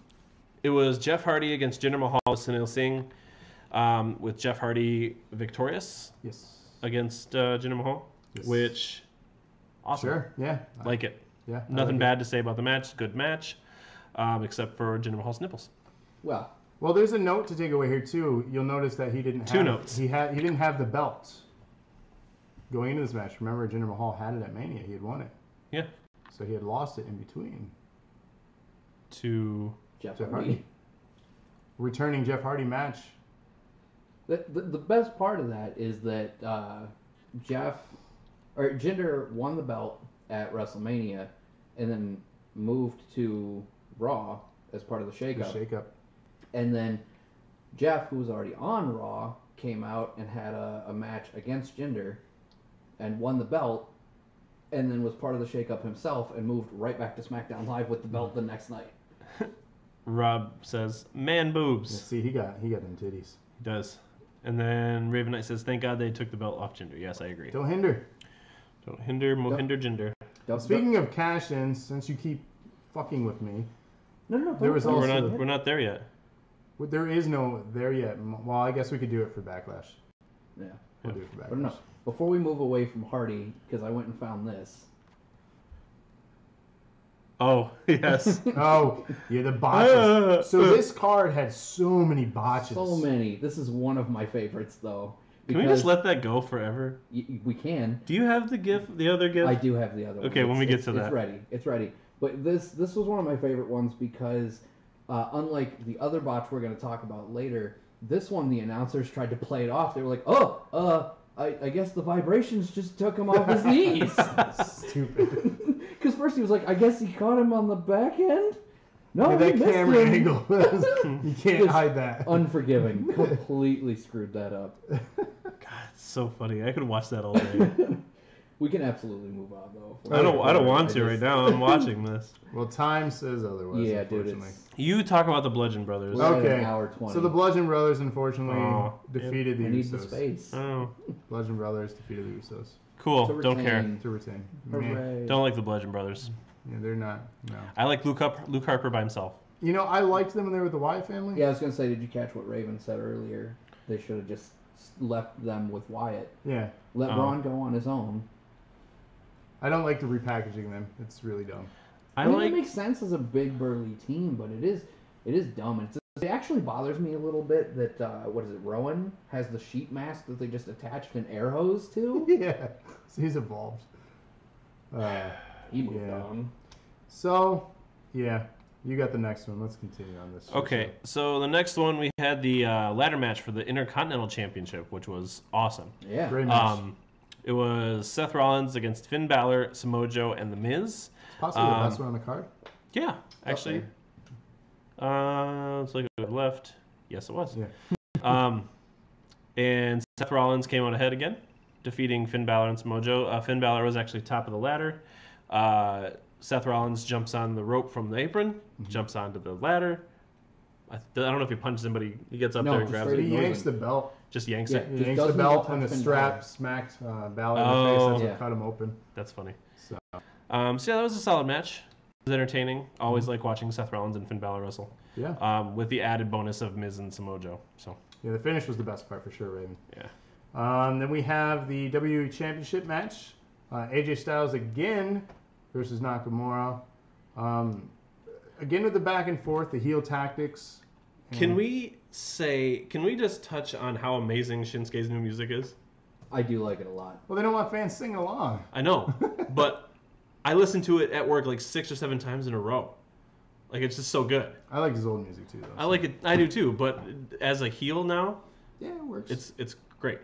B: It was Jeff Hardy against Jinder Mahal with Sunil Singh, with Jeff Hardy victorious against Jinder Mahal, which, awesome.
A: Sure, yeah.
B: Like it.
A: Yeah.
B: Nothing bad to say about the match. Good match, except for Jinder Mahal's nipples.
C: Well,
A: there's a note to take away here, too. You'll notice that he didn't have...
B: Two notes.
A: He didn't have the belt. going into this match, remember Jinder Mahal had it at Mania. He had won it.
B: Yeah.
A: So he had lost it in between.
B: To
C: Jeff
A: Jeff
C: Hardy.
A: Hardy. Returning Jeff Hardy match.
C: The best part of that is that Jinder won the belt at WrestleMania and then moved to Raw as part of the shakeup.
A: The shakeup.
C: And then Jeff, who was already on Raw, came out and had a match against Jinder and won the belt, and then was part of the shakeup himself and moved right back to SmackDown Live with the belt the next night.
B: Rob says, man boobs.
A: Yeah, see, he got them titties.
B: He does. And then Raven Knight says, thank God they took the belt off Jinder. Yes, I agree.
A: Don't hinder.
B: Don't hinder, hinder Jinder.
A: Speaking of cash-ins, since you keep fucking with me,
C: No.
A: There was also-
B: We're not there yet.
A: there is no there yet. Well, I guess we could do it for Backlash.
C: Yeah.
A: We'll do it for Backlash.
C: But no, before we move away from Hardy, because I went and found this.
B: Oh, yes.
A: Oh, yeah, the botches. So this card had so many botches.
C: So many. This is one of my favorites, though.
B: Can we just let that go forever?
C: We can.
B: Do you have the other GIF?
C: I do have the other one.
B: Okay, when we get to that.
C: It's ready. But this was one of my favorite ones because, unlike the other botch we're going to talk about later, this one the announcers tried to play it off. They were like, I guess the vibrations just took him off his knees.
A: Stupid.
C: Because first he was like, I guess he caught him on the back end? No,
A: Yeah,
C: he
A: that
C: missed
A: camera
C: him.
A: angle. You can't
C: Just
A: hide that.
C: Unforgiving. Completely screwed that up.
B: God, it's so funny. I could watch that all day.
C: We can absolutely move on, though.
B: I don't want to right now. I'm watching this.
A: Well, time says otherwise,
C: Yeah, dude,
A: unfortunately.
B: You talk about the Bludgeon Brothers.
C: We're at
A: Okay,
C: an hour 20.
A: so the Bludgeon Brothers, unfortunately,
B: Aw,
A: defeated the
C: I need the
A: Usos.
C: space.
B: Oh,
A: Bludgeon Brothers defeated the Usos.
B: cool.
C: To
B: Don't care.
C: retain.
A: To retain.
C: Hooray.
B: Don't like the Bludgeon Brothers.
A: Yeah, they're not, no.
B: I like Luke Harper by himself.
A: You know, I liked them when they were with the Wyatt family.
C: Yeah, I was going to say, did you catch what Raven said earlier? They should have just left them with Wyatt.
A: Yeah.
C: Let Braun go on his own.
A: I don't like the repackaging them. It's really dumb.
C: I mean, it makes sense as a big burly team, but it is dumb. It actually bothers me a little bit that Rowan has the sheet mask that they just attached an air hose to.
A: Yeah. So he's evolved.
C: He moved
A: Yeah.
C: on.
A: So, yeah. You got the next one. Let's continue on this.
B: Okay, so the next one we had the ladder match for the Intercontinental Championship, which was awesome.
C: Yeah.
A: Great match.
B: It was Seth Rollins against Finn Balor, Samoa Joe, and The Miz.
A: Possibly the best one on the card.
B: Yeah, actually. Let's look at the left. Yes, it was.
A: Yeah.
B: And Seth Rollins came out ahead again, defeating Finn Balor and Samoa Joe. Finn Balor was actually top of the ladder. Seth Rollins jumps on the rope from the apron, jumps onto the ladder. I don't know if he punches him, but he gets up there and
C: just
B: grabs
C: straight
B: it.
A: He yanks the belt.
B: Just yanks
C: Yeah.
B: it.
A: He
C: Just
A: yanks the
C: doesn't
A: belt
C: even
A: and the
C: touch Finn
A: strap
C: Balor.
A: smacked Balor in the face. That's
C: Yeah.
A: what cut him open.
B: That's funny.
A: So,
B: So yeah, that was a solid match. It was entertaining. Always like watching Seth Rollins and Finn Balor wrestle.
A: yeah.
B: With the added bonus of Miz and Samoa Joe. So
A: Yeah, the finish was the best part for sure, Raven.
B: yeah.
A: Then we have the WWE Championship match. AJ Styles again versus Nakamura. Again with the back and forth, the heel tactics.
B: Can we just touch on how amazing Shinsuke's new music is?
C: I do like it a lot.
A: Well, they don't want fans singing along.
B: I know, but I listened to it at work like 6 or 7 times in a row. Like, it's just so good.
A: I like his old music too, though.
B: I like it. I do too. But as a heel now,
A: Yeah, it works.
B: it's great.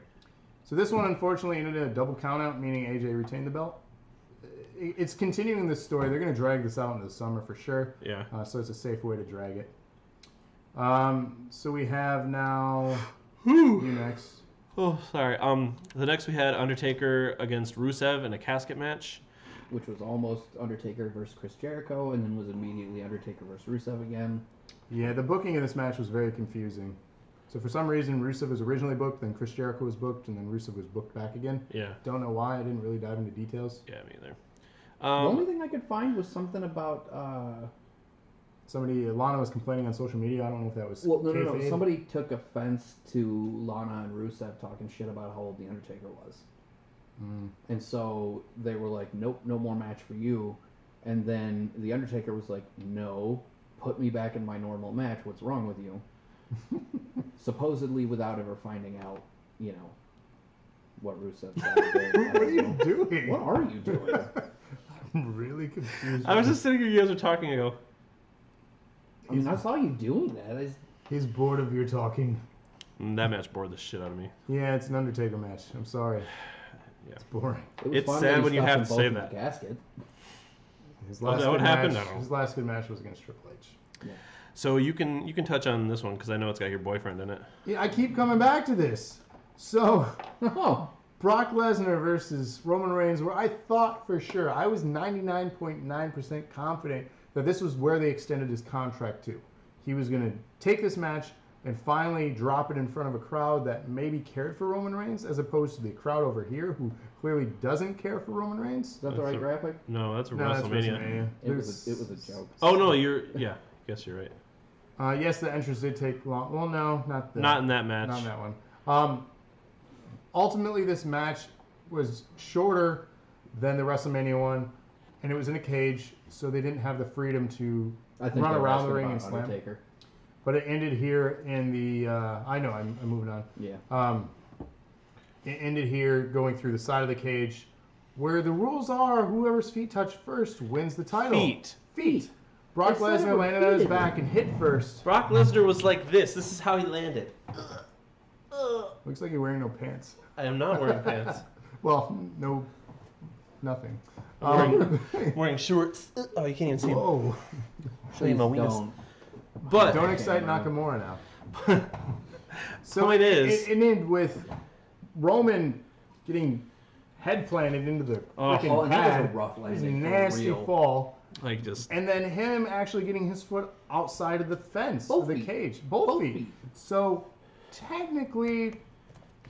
A: So this one, unfortunately, ended in a double countout, meaning AJ retained the belt. It's continuing this story. They're going to drag this out into the summer for sure.
B: Yeah.
A: So it's a safe way to drag it. So we have now
B: Whew.
A: you next.
B: Oh, sorry. The next we had Undertaker against Rusev in a casket match.
C: Which was almost Undertaker versus Chris Jericho, and then was immediately Undertaker versus Rusev again.
A: Yeah, the booking of this match was very confusing. So for some reason, Rusev was originally booked, then Chris Jericho was booked, and then Rusev was booked back again.
B: Yeah.
A: Don't know why. I didn't really dive into details.
B: Yeah, me either.
C: The only thing I could find was something about.
A: Lana was complaining on social media. I don't know if that was.
C: No.
A: kayfabe.
C: Somebody took offense to Lana and Rusev talking shit about how old The Undertaker was. And so they were like, nope, no more match for you. And then The Undertaker was like, no, put me back in my normal match. What's wrong with you? Supposedly without ever finding out, what Rusev said.
A: What are you doing?
C: What are you doing?
A: I'm really confused.
B: I was just sitting here, you guys were talking, I go,
C: I mean, I saw you doing that.
A: He's bored of your talking.
B: that match bored the shit out of me.
A: Yeah, it's an Undertaker match. I'm sorry.
B: Yeah.
A: It's boring.
B: It's
C: fun
B: sad
C: that
B: when you
C: stuck
B: have
C: them
B: to
C: both
B: say
C: in
B: that.
C: the casket.
A: His
B: Oh,
A: last
B: that
A: good
B: what happened?
A: match.
B: I don't know.
A: His last good match was against Triple H.
C: Yeah.
B: So you can touch on this one because I know it's got your boyfriend in it.
A: Yeah, I keep coming back to this. So,
C: Oh,
A: Brock Lesnar versus Roman Reigns, where I thought for sure, I was 99.9% confident that this was where they extended his contract to. He was going to take this match and finally drop it in front of a crowd that maybe cared for Roman Reigns, as opposed to the crowd over here who clearly doesn't care for Roman Reigns.
C: is that the right graphic?
B: No, that's
A: No, that's
B: WrestleMania.
C: It was a joke.
B: Oh no, yeah, I guess you're right.
A: Yes, the entrance did take long. Well, no, not
B: Not in that match.
A: Not in that one. Ultimately, this match was shorter than the WrestleMania one, and it was in a cage, so they didn't have the freedom to run around the ring and slam.
C: Undertaker.
A: But it ended here in the. I know, I'm moving on.
C: Yeah.
A: It ended here going through the side of the cage, where the rules are whoever's feet touch first wins the title. Feet. Brock
C: I said it
A: Lesnar landed on his
C: repeatedly.
A: back and hit first.
B: Brock Lesnar was like this. This is how he landed.
A: Looks like you're wearing no pants.
B: I am not wearing pants.
A: Well, no, nothing.
B: Wearing shorts. Oh, you can't even see them.
A: Whoa.
B: Show you my
C: Please
B: weenus.
C: don't.
B: But
A: Don't excite Nakamura now. So
B: Point is-
A: it ended with Roman getting head planted into the freaking
C: Oh, and that was a
A: pad.
C: rough
A: It was a
C: landing, for
A: nasty
C: real.
A: fall.
B: like just
A: And then him actually getting his foot outside of the fence
C: Both
A: of the
C: feet.
A: cage. Both feet.
C: feet.
A: So technically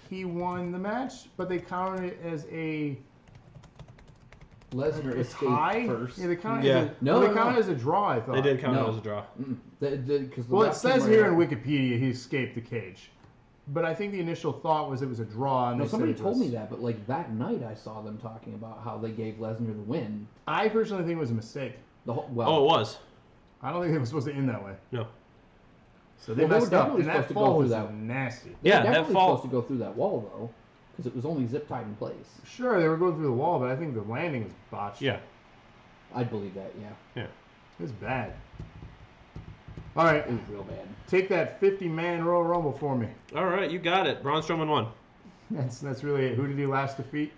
A: he won the match, but they counted it as a
C: Lesnar escaped
A: tie.
C: first.
A: Yeah, they counted
B: Yeah.
A: it as a,
C: No,
A: they
C: no,
A: counted
C: no.
A: it as a draw, I thought.
B: they did count
C: No.
B: it as a draw.
C: Because
A: Well, it says here in Wikipedia he escaped the cage. But I think the initial thought was it was a draw. And
C: No,
A: they
C: somebody
A: said it
C: told
A: was-
C: me that, but like that night I saw them talking about how they gave Lesnar the win.
A: I personally think it was a mistake.
C: The whole,
B: Oh, it was.
A: I don't think it was supposed to end that way.
B: No.
A: So they
C: Well, they were
A: messed up.
C: definitely
A: And that
C: supposed to go
A: fall
C: through
A: was
C: that.
A: nasty.
C: they
B: Yeah,
C: were
B: that
C: definitely
B: fall.
C: supposed to go through that wall though, because it was only zip tied in place.
A: Sure, they were going through the wall, but I think the landing was botched.
B: Yeah.
C: I'd believe that. Yeah,
A: It was bad. All right,
C: it was real bad.
A: take that 50-man Royal Rumble for me.
B: All right, you got it. Braun Strowman won.
A: That's really it. Who did he last defeat?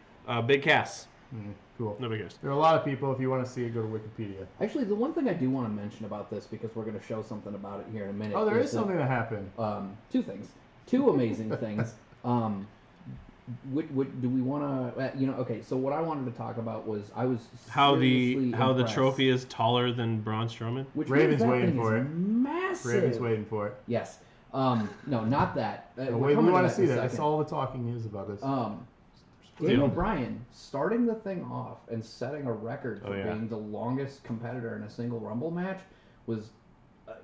B: Big Cass.
A: Cool.
B: Nobody cares.
A: There are a lot of people. If you want to see it, go to Wikipedia.
C: Actually, the one thing I do want to mention about this, because we're going to show something about it here in a minute.
A: Oh, there is
C: that,
A: something that happened.
C: Two things. Two amazing things. What do we want to? Okay. So what I wanted to talk about was I was
B: How the
C: seriously
B: how the
C: impressed.
B: trophy is taller than Braun Strowman.
C: Which
A: Raven's
C: means that
A: waiting
C: thing
A: for
C: is
A: it.
C: Massive.
A: Raven's waiting for it.
C: Yes. No, not that.
A: We want to see that. That's all the talking is about this.
C: Daniel Bryan starting the thing off and setting a record for
B: Oh, yeah.
C: being the longest competitor in a single Rumble match was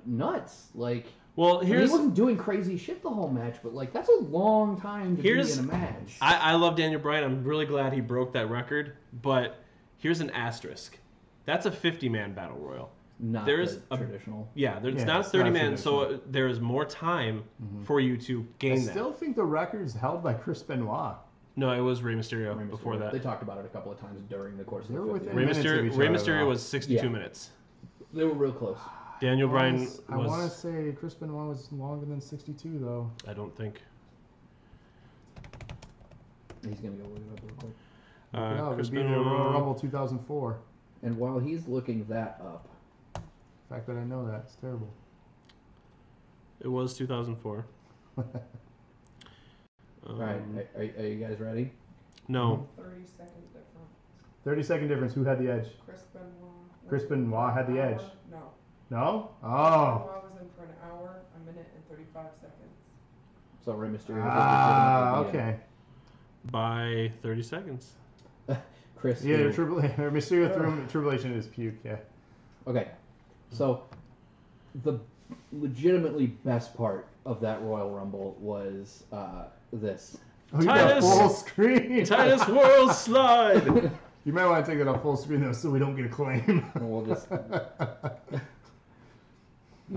C: nuts. Like,
B: Well,
C: I mean, he wasn't doing crazy shit the whole match, but like that's a long time to be in a match.
B: I love Daniel Bryan. I'm really glad he broke that record. But here's an asterisk. That's a 50-man battle royal.
C: Not
B: there's
C: the
B: a-
C: traditional.
B: Yeah,
A: Yeah,
B: it's not
A: it's
B: 30
A: not
B: man, so
A: traditional.
B: there is more time for you to gain
A: I
B: that.
A: still think the record's held by Chris Benoit.
B: No, it was Rey Mysterio
C: Rey
B: before
C: Mysterio.
B: that.
C: They talked about it a couple of times during the course of
A: They
C: the
A: were
C: 50.
A: within
B: Rey
A: minutes of
B: Mysterio,
A: each
B: Rey
A: other,
B: Mysterio
A: though.
B: was 62
C: Yeah.
B: minutes.
C: They were real close.
B: Daniel Bryan
A: I want to
B: was.
A: say Chris Benoit was longer than 62, though.
B: I don't think.
C: He's gonna go look it up real quick.
A: No, it
B: Chris
A: would be the Royal
B: Benoit.
A: Rumble 2004.
C: And while he's looking that up,
A: The fact that I know that, it's terrible.
B: It was 2004.
C: all right, are you guys ready?
B: No.
D: 30-second difference.
A: 30-second difference. Who had the edge?
D: Chris Benoit.
A: Chris Benoit had the
D: Hour?
A: edge.
D: No.
A: No? Oh.
D: Benoit was in for an hour, a minute, and 35 seconds.
C: So Rey Mysterio.
A: Ah,
C: was legitimately
A: okay.
B: By 30 seconds.
C: Chris.
A: Yeah,
C: who-
A: Mysterio threw him Triple H in his puke, yeah.
C: Okay, so the legitimately best part of that Royal Rumble was this.
A: Oh, you got
B: Titus!
A: full screen.
B: Titus World Slide!
A: You might want to take that off full screen, though, so we don't get a claim.
C: And we'll just.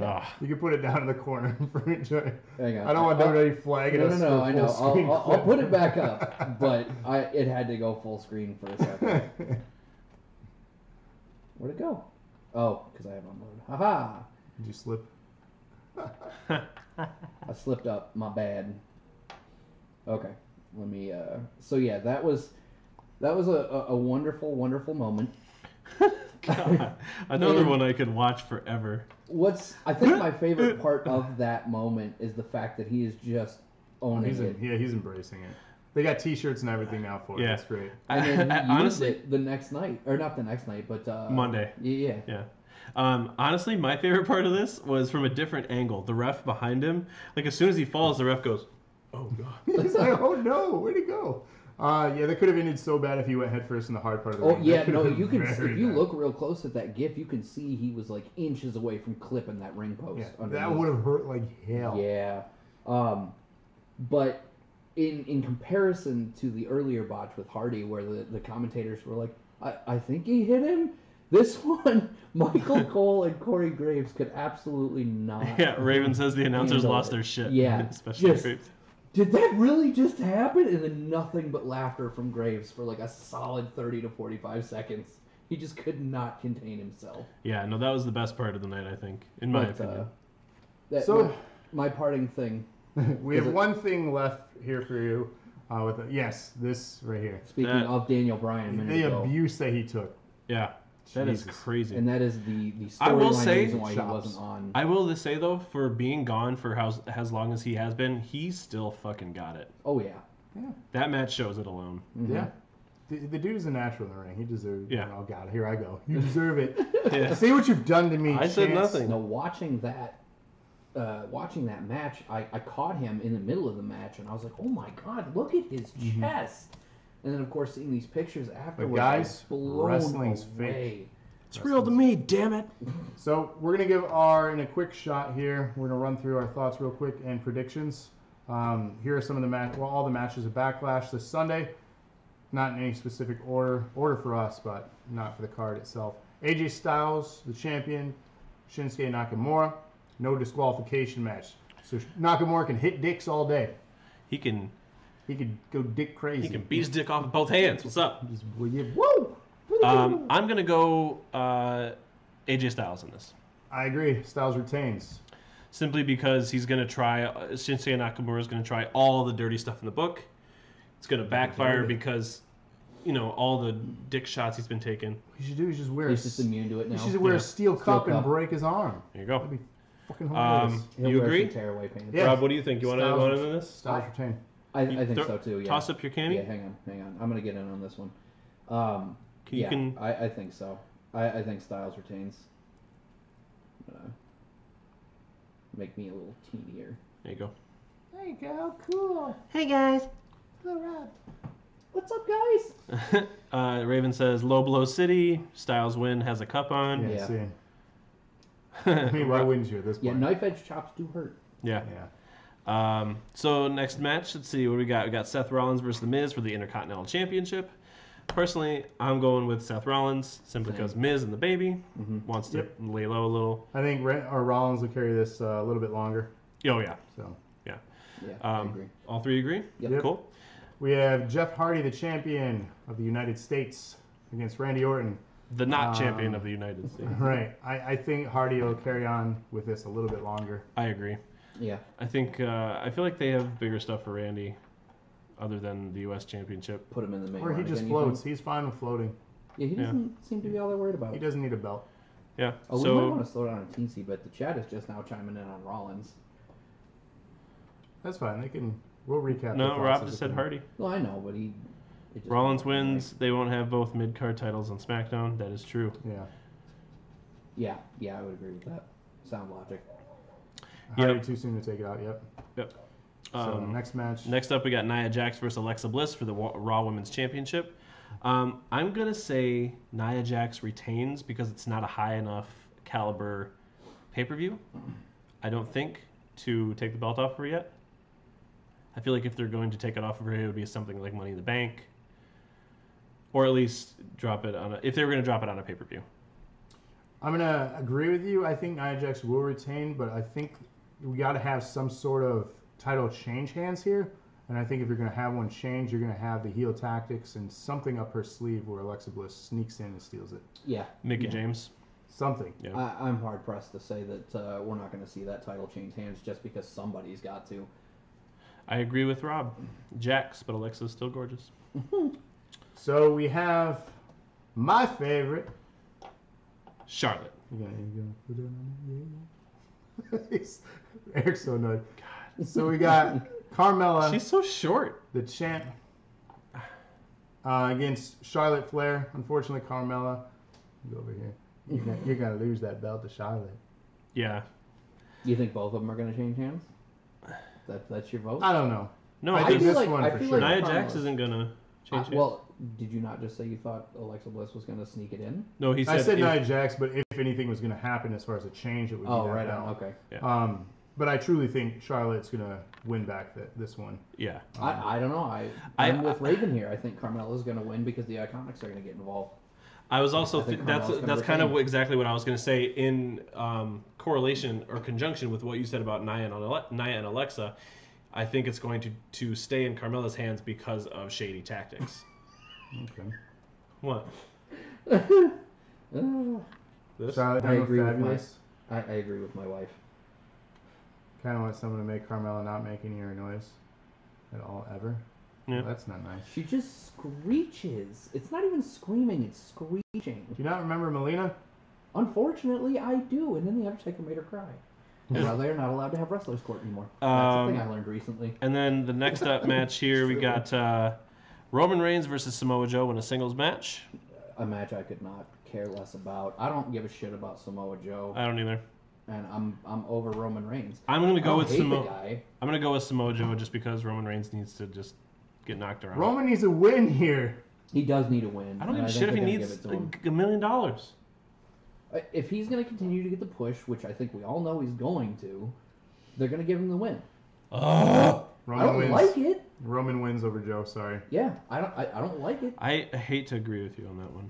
B: Ah.
A: You can put it down in the corner for enjoy.
C: Hang on.
A: I don't want WWE flagging us.
C: No,
A: for
C: I know.
A: full screen
C: I'll
A: clip.
C: put it back up, but it had to go full screen for a second. Where'd it go? Oh, because I have unload. Haha!
A: Did you slip?
C: I slipped up. My bad. Okay, let me. So yeah, that was a wonderful, wonderful moment.
B: God. Another
C: And
B: one I could watch forever.
C: I think my favorite part of that moment is the fact that he is just owning it.
A: He's embracing it. They got T-shirts and everything now for it.
B: Yeah.
A: That's great.
C: And then he
B: Honestly,
C: used it the next night, or not the next night, but
B: Monday.
C: Yeah.
B: Yeah. Honestly, my favorite part of this was from a different angle. The ref behind him, like as soon as he falls, the ref goes, "Oh God!"
A: He's like, "Oh no, where'd he go?" Yeah, that could have ended so bad if he went headfirst in the hard part of the ring.
C: Yeah,
A: That could
C: no,
A: have
C: you
A: been
C: can if
A: very
C: you
A: bad.
C: look real close at that GIF, you can see he was like inches away from clipping that ring post.
A: Yeah,
C: underneath.
A: that would have hurt like hell.
C: Yeah, but in comparison to the earlier botch with Hardy, where the commentators were like, I think he hit him. This one, Michael Cole and Corey Graves could absolutely not.
B: Yeah, Raven says the announcers
C: handle
B: lost
C: it.
B: their shit.
C: Yeah,
B: especially
C: just-
B: Graves.
C: Did that really just happen? And then nothing but laughter from Graves for like a solid 30 to 45 seconds. He just could not contain himself.
B: Yeah, no, that was the best part of the night, I think, in my opinion.
A: So-
C: my parting thing.
A: We have
C: Is it-
A: one thing left here for you. Yes, this right here.
C: Speaking
B: That-
C: of Daniel Bryan a minute
A: The
C: ago,
A: abuse that he took.
B: Yeah, that is
A: Jesus.
B: crazy.
C: and that is the
B: I will
C: storyline
B: say-
C: reason why he
A: Chops.
C: wasn't on.
B: I will say though, for being gone for as long as he has been, he still fucking got it.
C: Oh yeah.
B: That match shows it alone.
C: Mhm.
A: Yeah. The dude's a natural in the ring. He deserves.
B: Yeah.
A: Oh God, here I go. You deserve it.
B: Yeah.
A: See what you've done to me.
B: I said
A: Chance.
B: nothing.
C: No, watching that match, I caught him in the middle of the match, and I was like, "Oh my God, look at his chest!" And then, of course, seeing these pictures afterwards,
A: guys,
C: I was blown
A: wrestling's
C: away.
A: fake.
B: It's real to me, damn it.
A: So we're gonna give in a quick shot here. We're gonna run through our thoughts real quick and predictions. Here are some of the all the matches of Backlash this Sunday. Not in any specific order for us, but not for the card itself. AJ Styles, the champion. Shinsuke Nakamura. No disqualification match. So Nakamura can hit dicks all day.
B: He can
A: Go dick crazy.
B: he can beat his dick off with both hands. What's up?
A: Just, woo!
B: I'm gonna go AJ Styles in this.
A: I agree. Styles retains.
B: Simply because he's going to try, Shinsuke Nakamura is going to try all the dirty stuff in the book. It's going to backfire
A: dirty.
B: because, all the dick shots he's been taking.
A: What you should do is just wear
C: He's just immune to it
A: he
C: now.
A: should wear
B: Yeah.
A: a steel cup and
C: cup.
A: break his arm.
B: There you go.
A: That'd be fucking hilarious.
C: He'll
B: You
C: wear
B: agree?
C: some tearaway pants.
A: Yeah.
B: Rob, what do you think? You want
A: Styles-
B: in this?
A: Styles retain.
C: I think so too. Yeah.
B: Toss up your cami?
C: Yeah, hang on. I'm gonna get in on this one.
B: You can-
C: I think so. I think Styles retains. Make me a little teenier.
B: There you go.
A: There you go. Cool.
B: Hey, guys.
A: Hello, Rob.
C: What's up, guys?
B: Raven says, Low Blow City. Styles win, has a cup on.
A: Yeah.
C: Yeah.
A: See. I mean, why wouldn't you at this
C: Yeah,
A: point?
C: knife edge chops do hurt.
B: Yeah.
A: Yeah.
B: So next match, let's see what we got. We got Seth Rollins versus The Miz for the Intercontinental Championship. Personally, I'm going with Seth Rollins simply
C: Same.
B: because Miz and the baby wants to
A: Yep.
B: lay low a little.
A: I think Rollins will carry this a little bit longer.
B: Oh yeah.
A: So
C: Yeah, I agree.
B: All three agree?
C: Yep.
B: Cool.
A: we have Jeff Hardy, the champion of the United States, against Randy Orton.
B: The not champion of the United States.
A: Right. I think Hardy will carry on with this a little bit longer.
B: I agree.
C: Yeah.
B: I think I feel like they have bigger stuff for Randy, other than the U.S. Championship.
C: Put him in the main
A: Or he
C: line
A: just
C: again,
A: floats. He's fine with floating.
C: Yeah, he doesn't seem to be all that worried about
A: He
C: it.
A: doesn't need a belt.
B: Yeah.
C: Oh, we might
B: So
C: want to slow down a teensy, but the chat is just now chiming in on Rollins.
A: That's fine. We'll recap.
B: no,
A: the
B: Rob
A: thoughts
B: just
A: as
B: said
A: we-
B: Hardy.
C: Well, I know, but it just
B: Rollins wins. They won't have both mid card titles on SmackDown. That is true.
A: Yeah.
C: Yeah, I would agree with that. Sound logic.
A: Hardy
B: Yep.
A: too soon to take it out. Yep.
B: Yep.
A: So next match.
B: Next up, we got Nia Jax versus Alexa Bliss for the Raw Women's Championship. I'm going to say Nia Jax retains because it's not a high enough caliber pay-per-view, I don't think, to take the belt off of her yet. I feel like if they're going to take it off of her, it would be something like Money in the Bank. Or at least drop it on if they were going to drop it on a pay-per-view.
A: I'm gonna agree with you. I think Nia Jax will retain, but I think we got to have some sort of title change hands here. And I think if you're gonna have one change, you're gonna have the heel tactics and something up her sleeve where Alexa Bliss sneaks in and steals it.
C: Yeah.
B: Mickey James.
A: Something.
B: Yeah.
C: I'm hard pressed to say that we're not going to see that title change hands just because somebody's got to.
B: I agree with Rob. Jax, but Alexa's still gorgeous.
A: So we have my favorite.
B: Charlotte.
A: You gonna put it on? Yeah. Eric's so annoyed. God. So we got Carmella.
B: She's so short.
A: The champ against Charlotte Flair. Unfortunately, Carmella. Go over here. You're gonna lose that belt to Charlotte.
B: Yeah.
C: You think both of them are going to change hands? That's your vote?
A: I don't know.
B: No,
A: I
B: I
A: think
B: think
A: this one for sure.
B: Nia Jax isn't gonna change it.
C: Well, did you not just say you thought Alexa Bliss was going to sneak it in?
B: No, he said.
A: I said
B: if-
A: Nia Jax, but if anything was gonna happen as far as a change, it would be
C: Oh,
A: that
C: right
A: belt.
C: on. Okay.
B: Yeah.
A: But I truly think Charlotte's gonna win back this one.
B: Yeah.
C: I don't know. I'm with Raven here. I think Carmella's going to win because the Iconics are going to get involved.
B: I was also
C: I think
B: that's
C: Carmella's gonna
B: kind of
C: retain.
B: exactly what I was going to say in correlation or conjunction with what you said about Nia and Alexa. I think it's going to stay in Carmella's hands because of shady tactics.
A: Okay.
B: What? This?
A: Charlotte,
C: I agree with
A: fabulous.
C: I agree with my wife.
A: Kind of want someone to make Carmella not make any ear noise at all ever.
B: Yeah.
A: Well, that's not nice.
C: She just screeches. It's not even screaming, it's screeching.
A: Do you not remember Melina?
C: Unfortunately, I do. And then the Undertaker made her cry. And now they're not allowed to have wrestlers court anymore. That's the thing I learned recently.
B: And then the next up match here, we got Roman Reigns versus Samoa Joe in a singles match.
C: A match I could not care less about. I don't give a shit about Samoa Joe,
B: I don't either.
C: and I'm over Roman Reigns.
B: I'm gonna go with
C: hate
B: Samoa.
C: the guy.
B: I'm gonna go with Samoa Joe just because Roman Reigns needs to just get knocked around.
A: Roman needs a win here.
C: He does need a win.
B: I don't
C: and
B: give a
C: think
B: shit if he
C: they're gonna
B: needs
C: give it to him.
B: $1 million.
C: If he's going to continue to get the push, which I think we all know he's going to, they're going to give him the win.
B: Oh,
C: I
A: Roman
C: don't
A: wins.
C: like it.
A: Roman wins over Joe. Sorry.
C: Yeah, I don't like it.
B: I hate to agree with you on that one.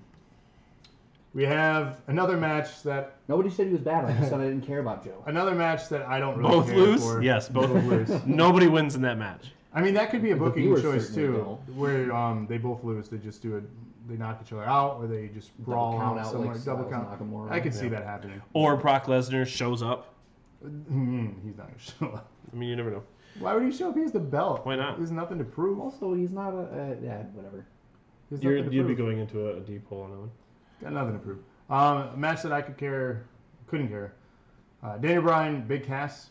A: We have another match that
C: Nobody said he was bad. I just said I didn't care about Joe.
A: I don't really
B: Both
A: care
B: lose?
A: for.
B: Yes, both
A: lose.
B: Nobody wins in that match.
A: I mean, that could be a
C: The
A: booking
C: viewers
A: choice
C: certainly
A: too,
C: don't.
A: where they both lose. They just they knock each other out, or they just brawl
C: count
A: out
C: out
A: somewhere.
C: like
A: Double
C: Styles
A: count.
C: Nakamura.
A: I could see
B: Yeah.
A: that happening.
B: Or Brock Lesnar shows up.
A: He's not gonna show up.
B: I mean, you never know.
A: Why would he show up? He has the belt.
B: Why not?
A: There's nothing to prove.
C: Also, he's not yeah, whatever.
A: There's nothing to
B: You'd be
A: prove.
B: going into a deep hole on that one.
A: Got nothing to prove. A match that I couldn't care. Daniel Bryan, Big Cass.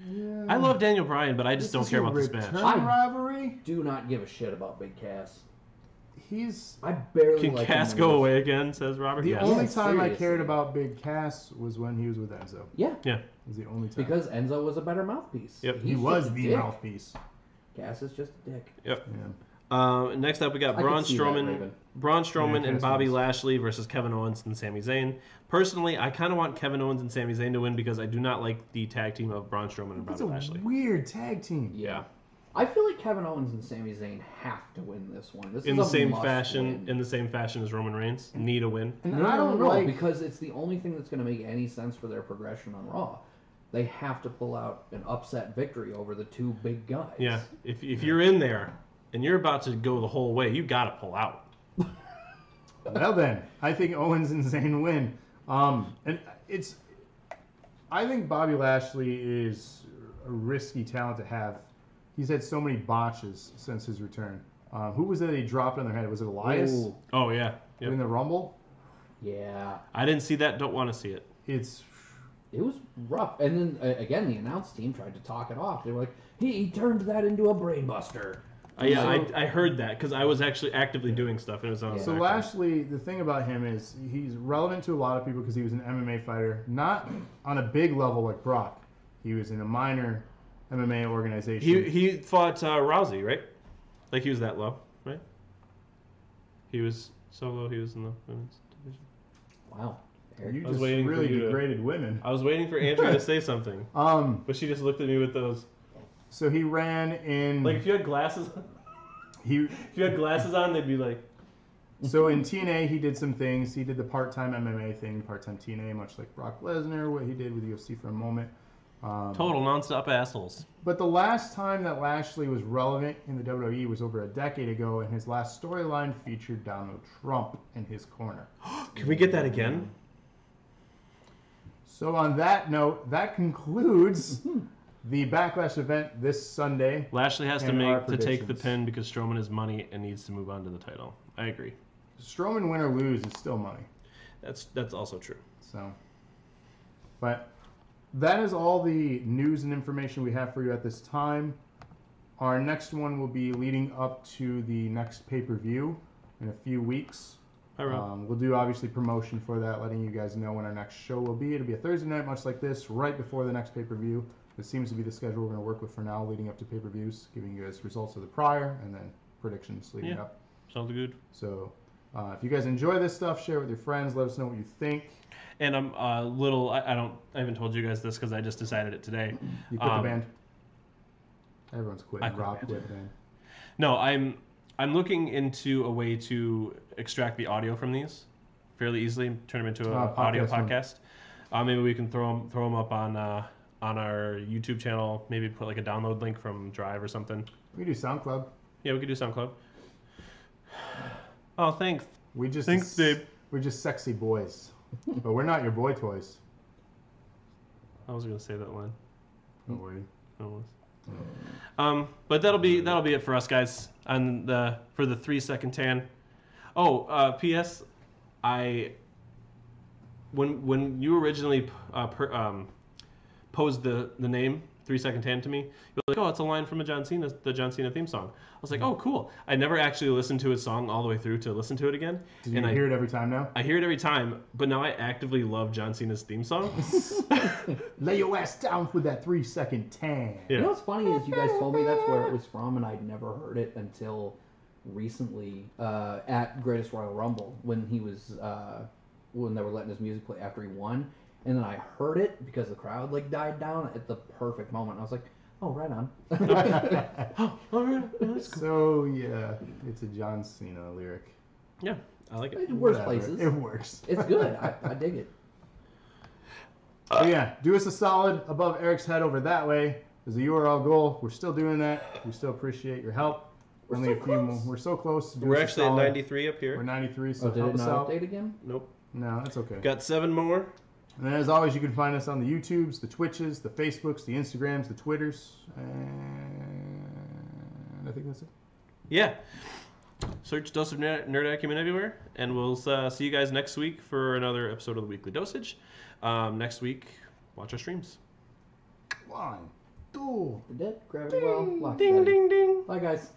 A: Yeah.
B: I love Daniel Bryan, but I just don't care about this match.
A: Return rivalry.
C: Do not give a shit about Big Cass.
A: He's
C: I barely
B: Can
C: like
B: Cass
C: him
B: go
C: in this.
B: away again? Says Robert.
A: the
B: Yes.
A: only
C: Yeah,
A: time I
C: seriously.
A: cared about Big Cass was when he was with Enzo.
C: Yeah,
B: Yeah.
A: It was the only time.
C: because Enzo was a better mouthpiece.
B: Yep.
A: he
C: He's
A: was
C: just a
A: the
C: dick.
A: mouthpiece.
C: Cass is just a dick.
B: Yep.
A: Yeah.
B: Next up, we got
C: I
B: Braun
C: could see that,
B: Strowman.
C: Raven.
B: Braun Strowman
A: Yeah,
B: and
A: Cass
B: Bobby
A: wins.
B: Lashley versus Kevin Owens and Sami Zayn. Personally, I kind of want Kevin Owens and Sami Zayn to win because I do not like the tag team of Braun Strowman and
A: That's
B: Bobby
A: a
B: Lashley.
A: weird tag team.
B: Yeah.
C: I feel like Kevin Owens and Sami Zayn have to win this one. This
B: In
C: is
B: the
C: a
B: same
C: must
B: fashion,
C: win.
B: as Roman Reigns, need a win.
A: And
C: No,
A: I don't
C: no,
A: like.
C: because it's the only thing that's going to make any sense for their progression on Raw. They have to pull out an upset victory over the two big guys.
B: Yeah. If you're in there and you're about to go the whole way, you got to pull out.
A: Well then, I think Owens and Zayn win. And I think Bobby Lashley is a risky talent to have. He's had so many botches since his return. Who was it that he dropped on their head? Was it Elias
C: Ooh,
B: Oh yeah.
A: in
B: Yep.
A: the Rumble?
C: yeah.
B: I didn't see that. Don't want to see it.
A: It's
C: It was rough. And then, again, the announce team tried to talk it off. They were like, he turned that into a brainbuster.
B: I heard that because I was actually actively doing stuff and it was on.
C: Yeah.
A: so
B: SmackDown.
A: Lashley. The thing about him is he's relevant to a lot of people because he was an MMA fighter, not on a big level like Brock. He was in a minor MMA organization.
B: He fought Rousey, right? Like he was that low, right? He was so low. He was in the women's division.
C: Wow.
A: You
B: I was
A: just
B: waiting for
A: really
B: you to-
A: degraded women.
B: I was waiting for Andrea to say something, but she just looked at me with those.
A: So he ran in.
B: Like if you had glasses,
A: he
B: if you had glasses on, they'd be like.
A: So in TNA, he did some things. He did the part-time MMA thing, part-time TNA, much like Brock Lesnar, what he did with UFC for a moment.
B: Total nonstop assholes.
A: But the last time that Lashley was relevant in the WWE was over a decade ago, and his last storyline featured Donald Trump in his corner.
B: Can we get that again?
A: So on that note, that concludes the Backlash event this Sunday.
B: Lashley has to
A: And our
B: take the
A: predictions.
B: pin because Strowman is money and needs to move on to the title. I agree.
A: Strowman win or lose is still money.
B: That's also true.
A: So, but that is all the news and information we have for you at this time. Our next one will be leading up to the next pay-per-view in a few weeks. We'll do obviously promotion for that, letting you guys know when our next show will be. It'll be a Thursday night, much like this, right before the next pay-per-view. This seems to be the schedule we're going to work with for now, leading up to pay-per-views, giving you guys results of the prior and then predictions leading up.
B: Sounds good.
A: So, if you guys enjoy this stuff, share it with your friends. Let us know what you think.
B: And I'm a little. I haven't told you guys this because I just decided it today.
A: You quit the band. Everyone's quitting.
B: I quit
A: Rob
B: the
A: quit the band.
B: No, I'm looking into a way to extract the audio from these fairly easily, turn them into an audio podcast. Maybe we can throw them up on our YouTube channel. Maybe put like a download link from Drive or something.
A: We do SoundCloud.
B: Yeah, we could do SoundCloud. Oh, thanks.
A: Thanks,
B: babe.
A: We're just sexy boys, but we're not your boy toys.
B: I was gonna say that line.
A: Don't worry.
B: But that'll be it for us, guys. On for the 3-second tan. Oh, P.S. When you originally posed the name 3-second tan to me, you're like, oh, it's a line from the John Cena theme song. I was like, oh, cool. I never actually listened to his song all the way through to listen to it again.
A: Did you hear it every time now?
B: I hear it every time, but now I actively love John Cena's theme song.
A: Lay your ass down with that 3-second tan.
B: Yeah.
C: You know what's funny is you guys told me that's where it was from, and I'd never heard it until recently at Greatest Royal Rumble when he was when they were letting his music play after he won, and then I heard it because the crowd like died down at the perfect moment. I was like, oh, right on.
B: All right, that's cool.
A: So yeah, it's a John Cena lyric.
B: Yeah, I like it.
C: Worse
A: Whatever.
C: places.
A: It works.
C: It's good. I dig it.
A: So yeah, do us a solid above Eric's head over that way. There's a URL goal. We're still doing that. We still appreciate your help. Only a few more. We're so close.
B: We're actually at 93 up
A: We're
B: here.
A: 93, so
C: Did
A: help
C: it
A: us
C: not
A: out.
C: update again?
B: Nope.
A: No, that's okay.
B: Got 7 more.
A: And then as always, you can find us on the YouTubes, the Twitches, the Facebooks, the Instagrams, the Twitters, and I think that's it.
B: Yeah. Search Dose of Nerd Acumen everywhere, and we'll see you guys next week for another episode of the Weekly Dosage. Next week, watch our streams.
A: 1, 2.
C: The dead, grab it well, lock
B: Ding,
C: it.
B: ding, ding.
C: Bye, guys.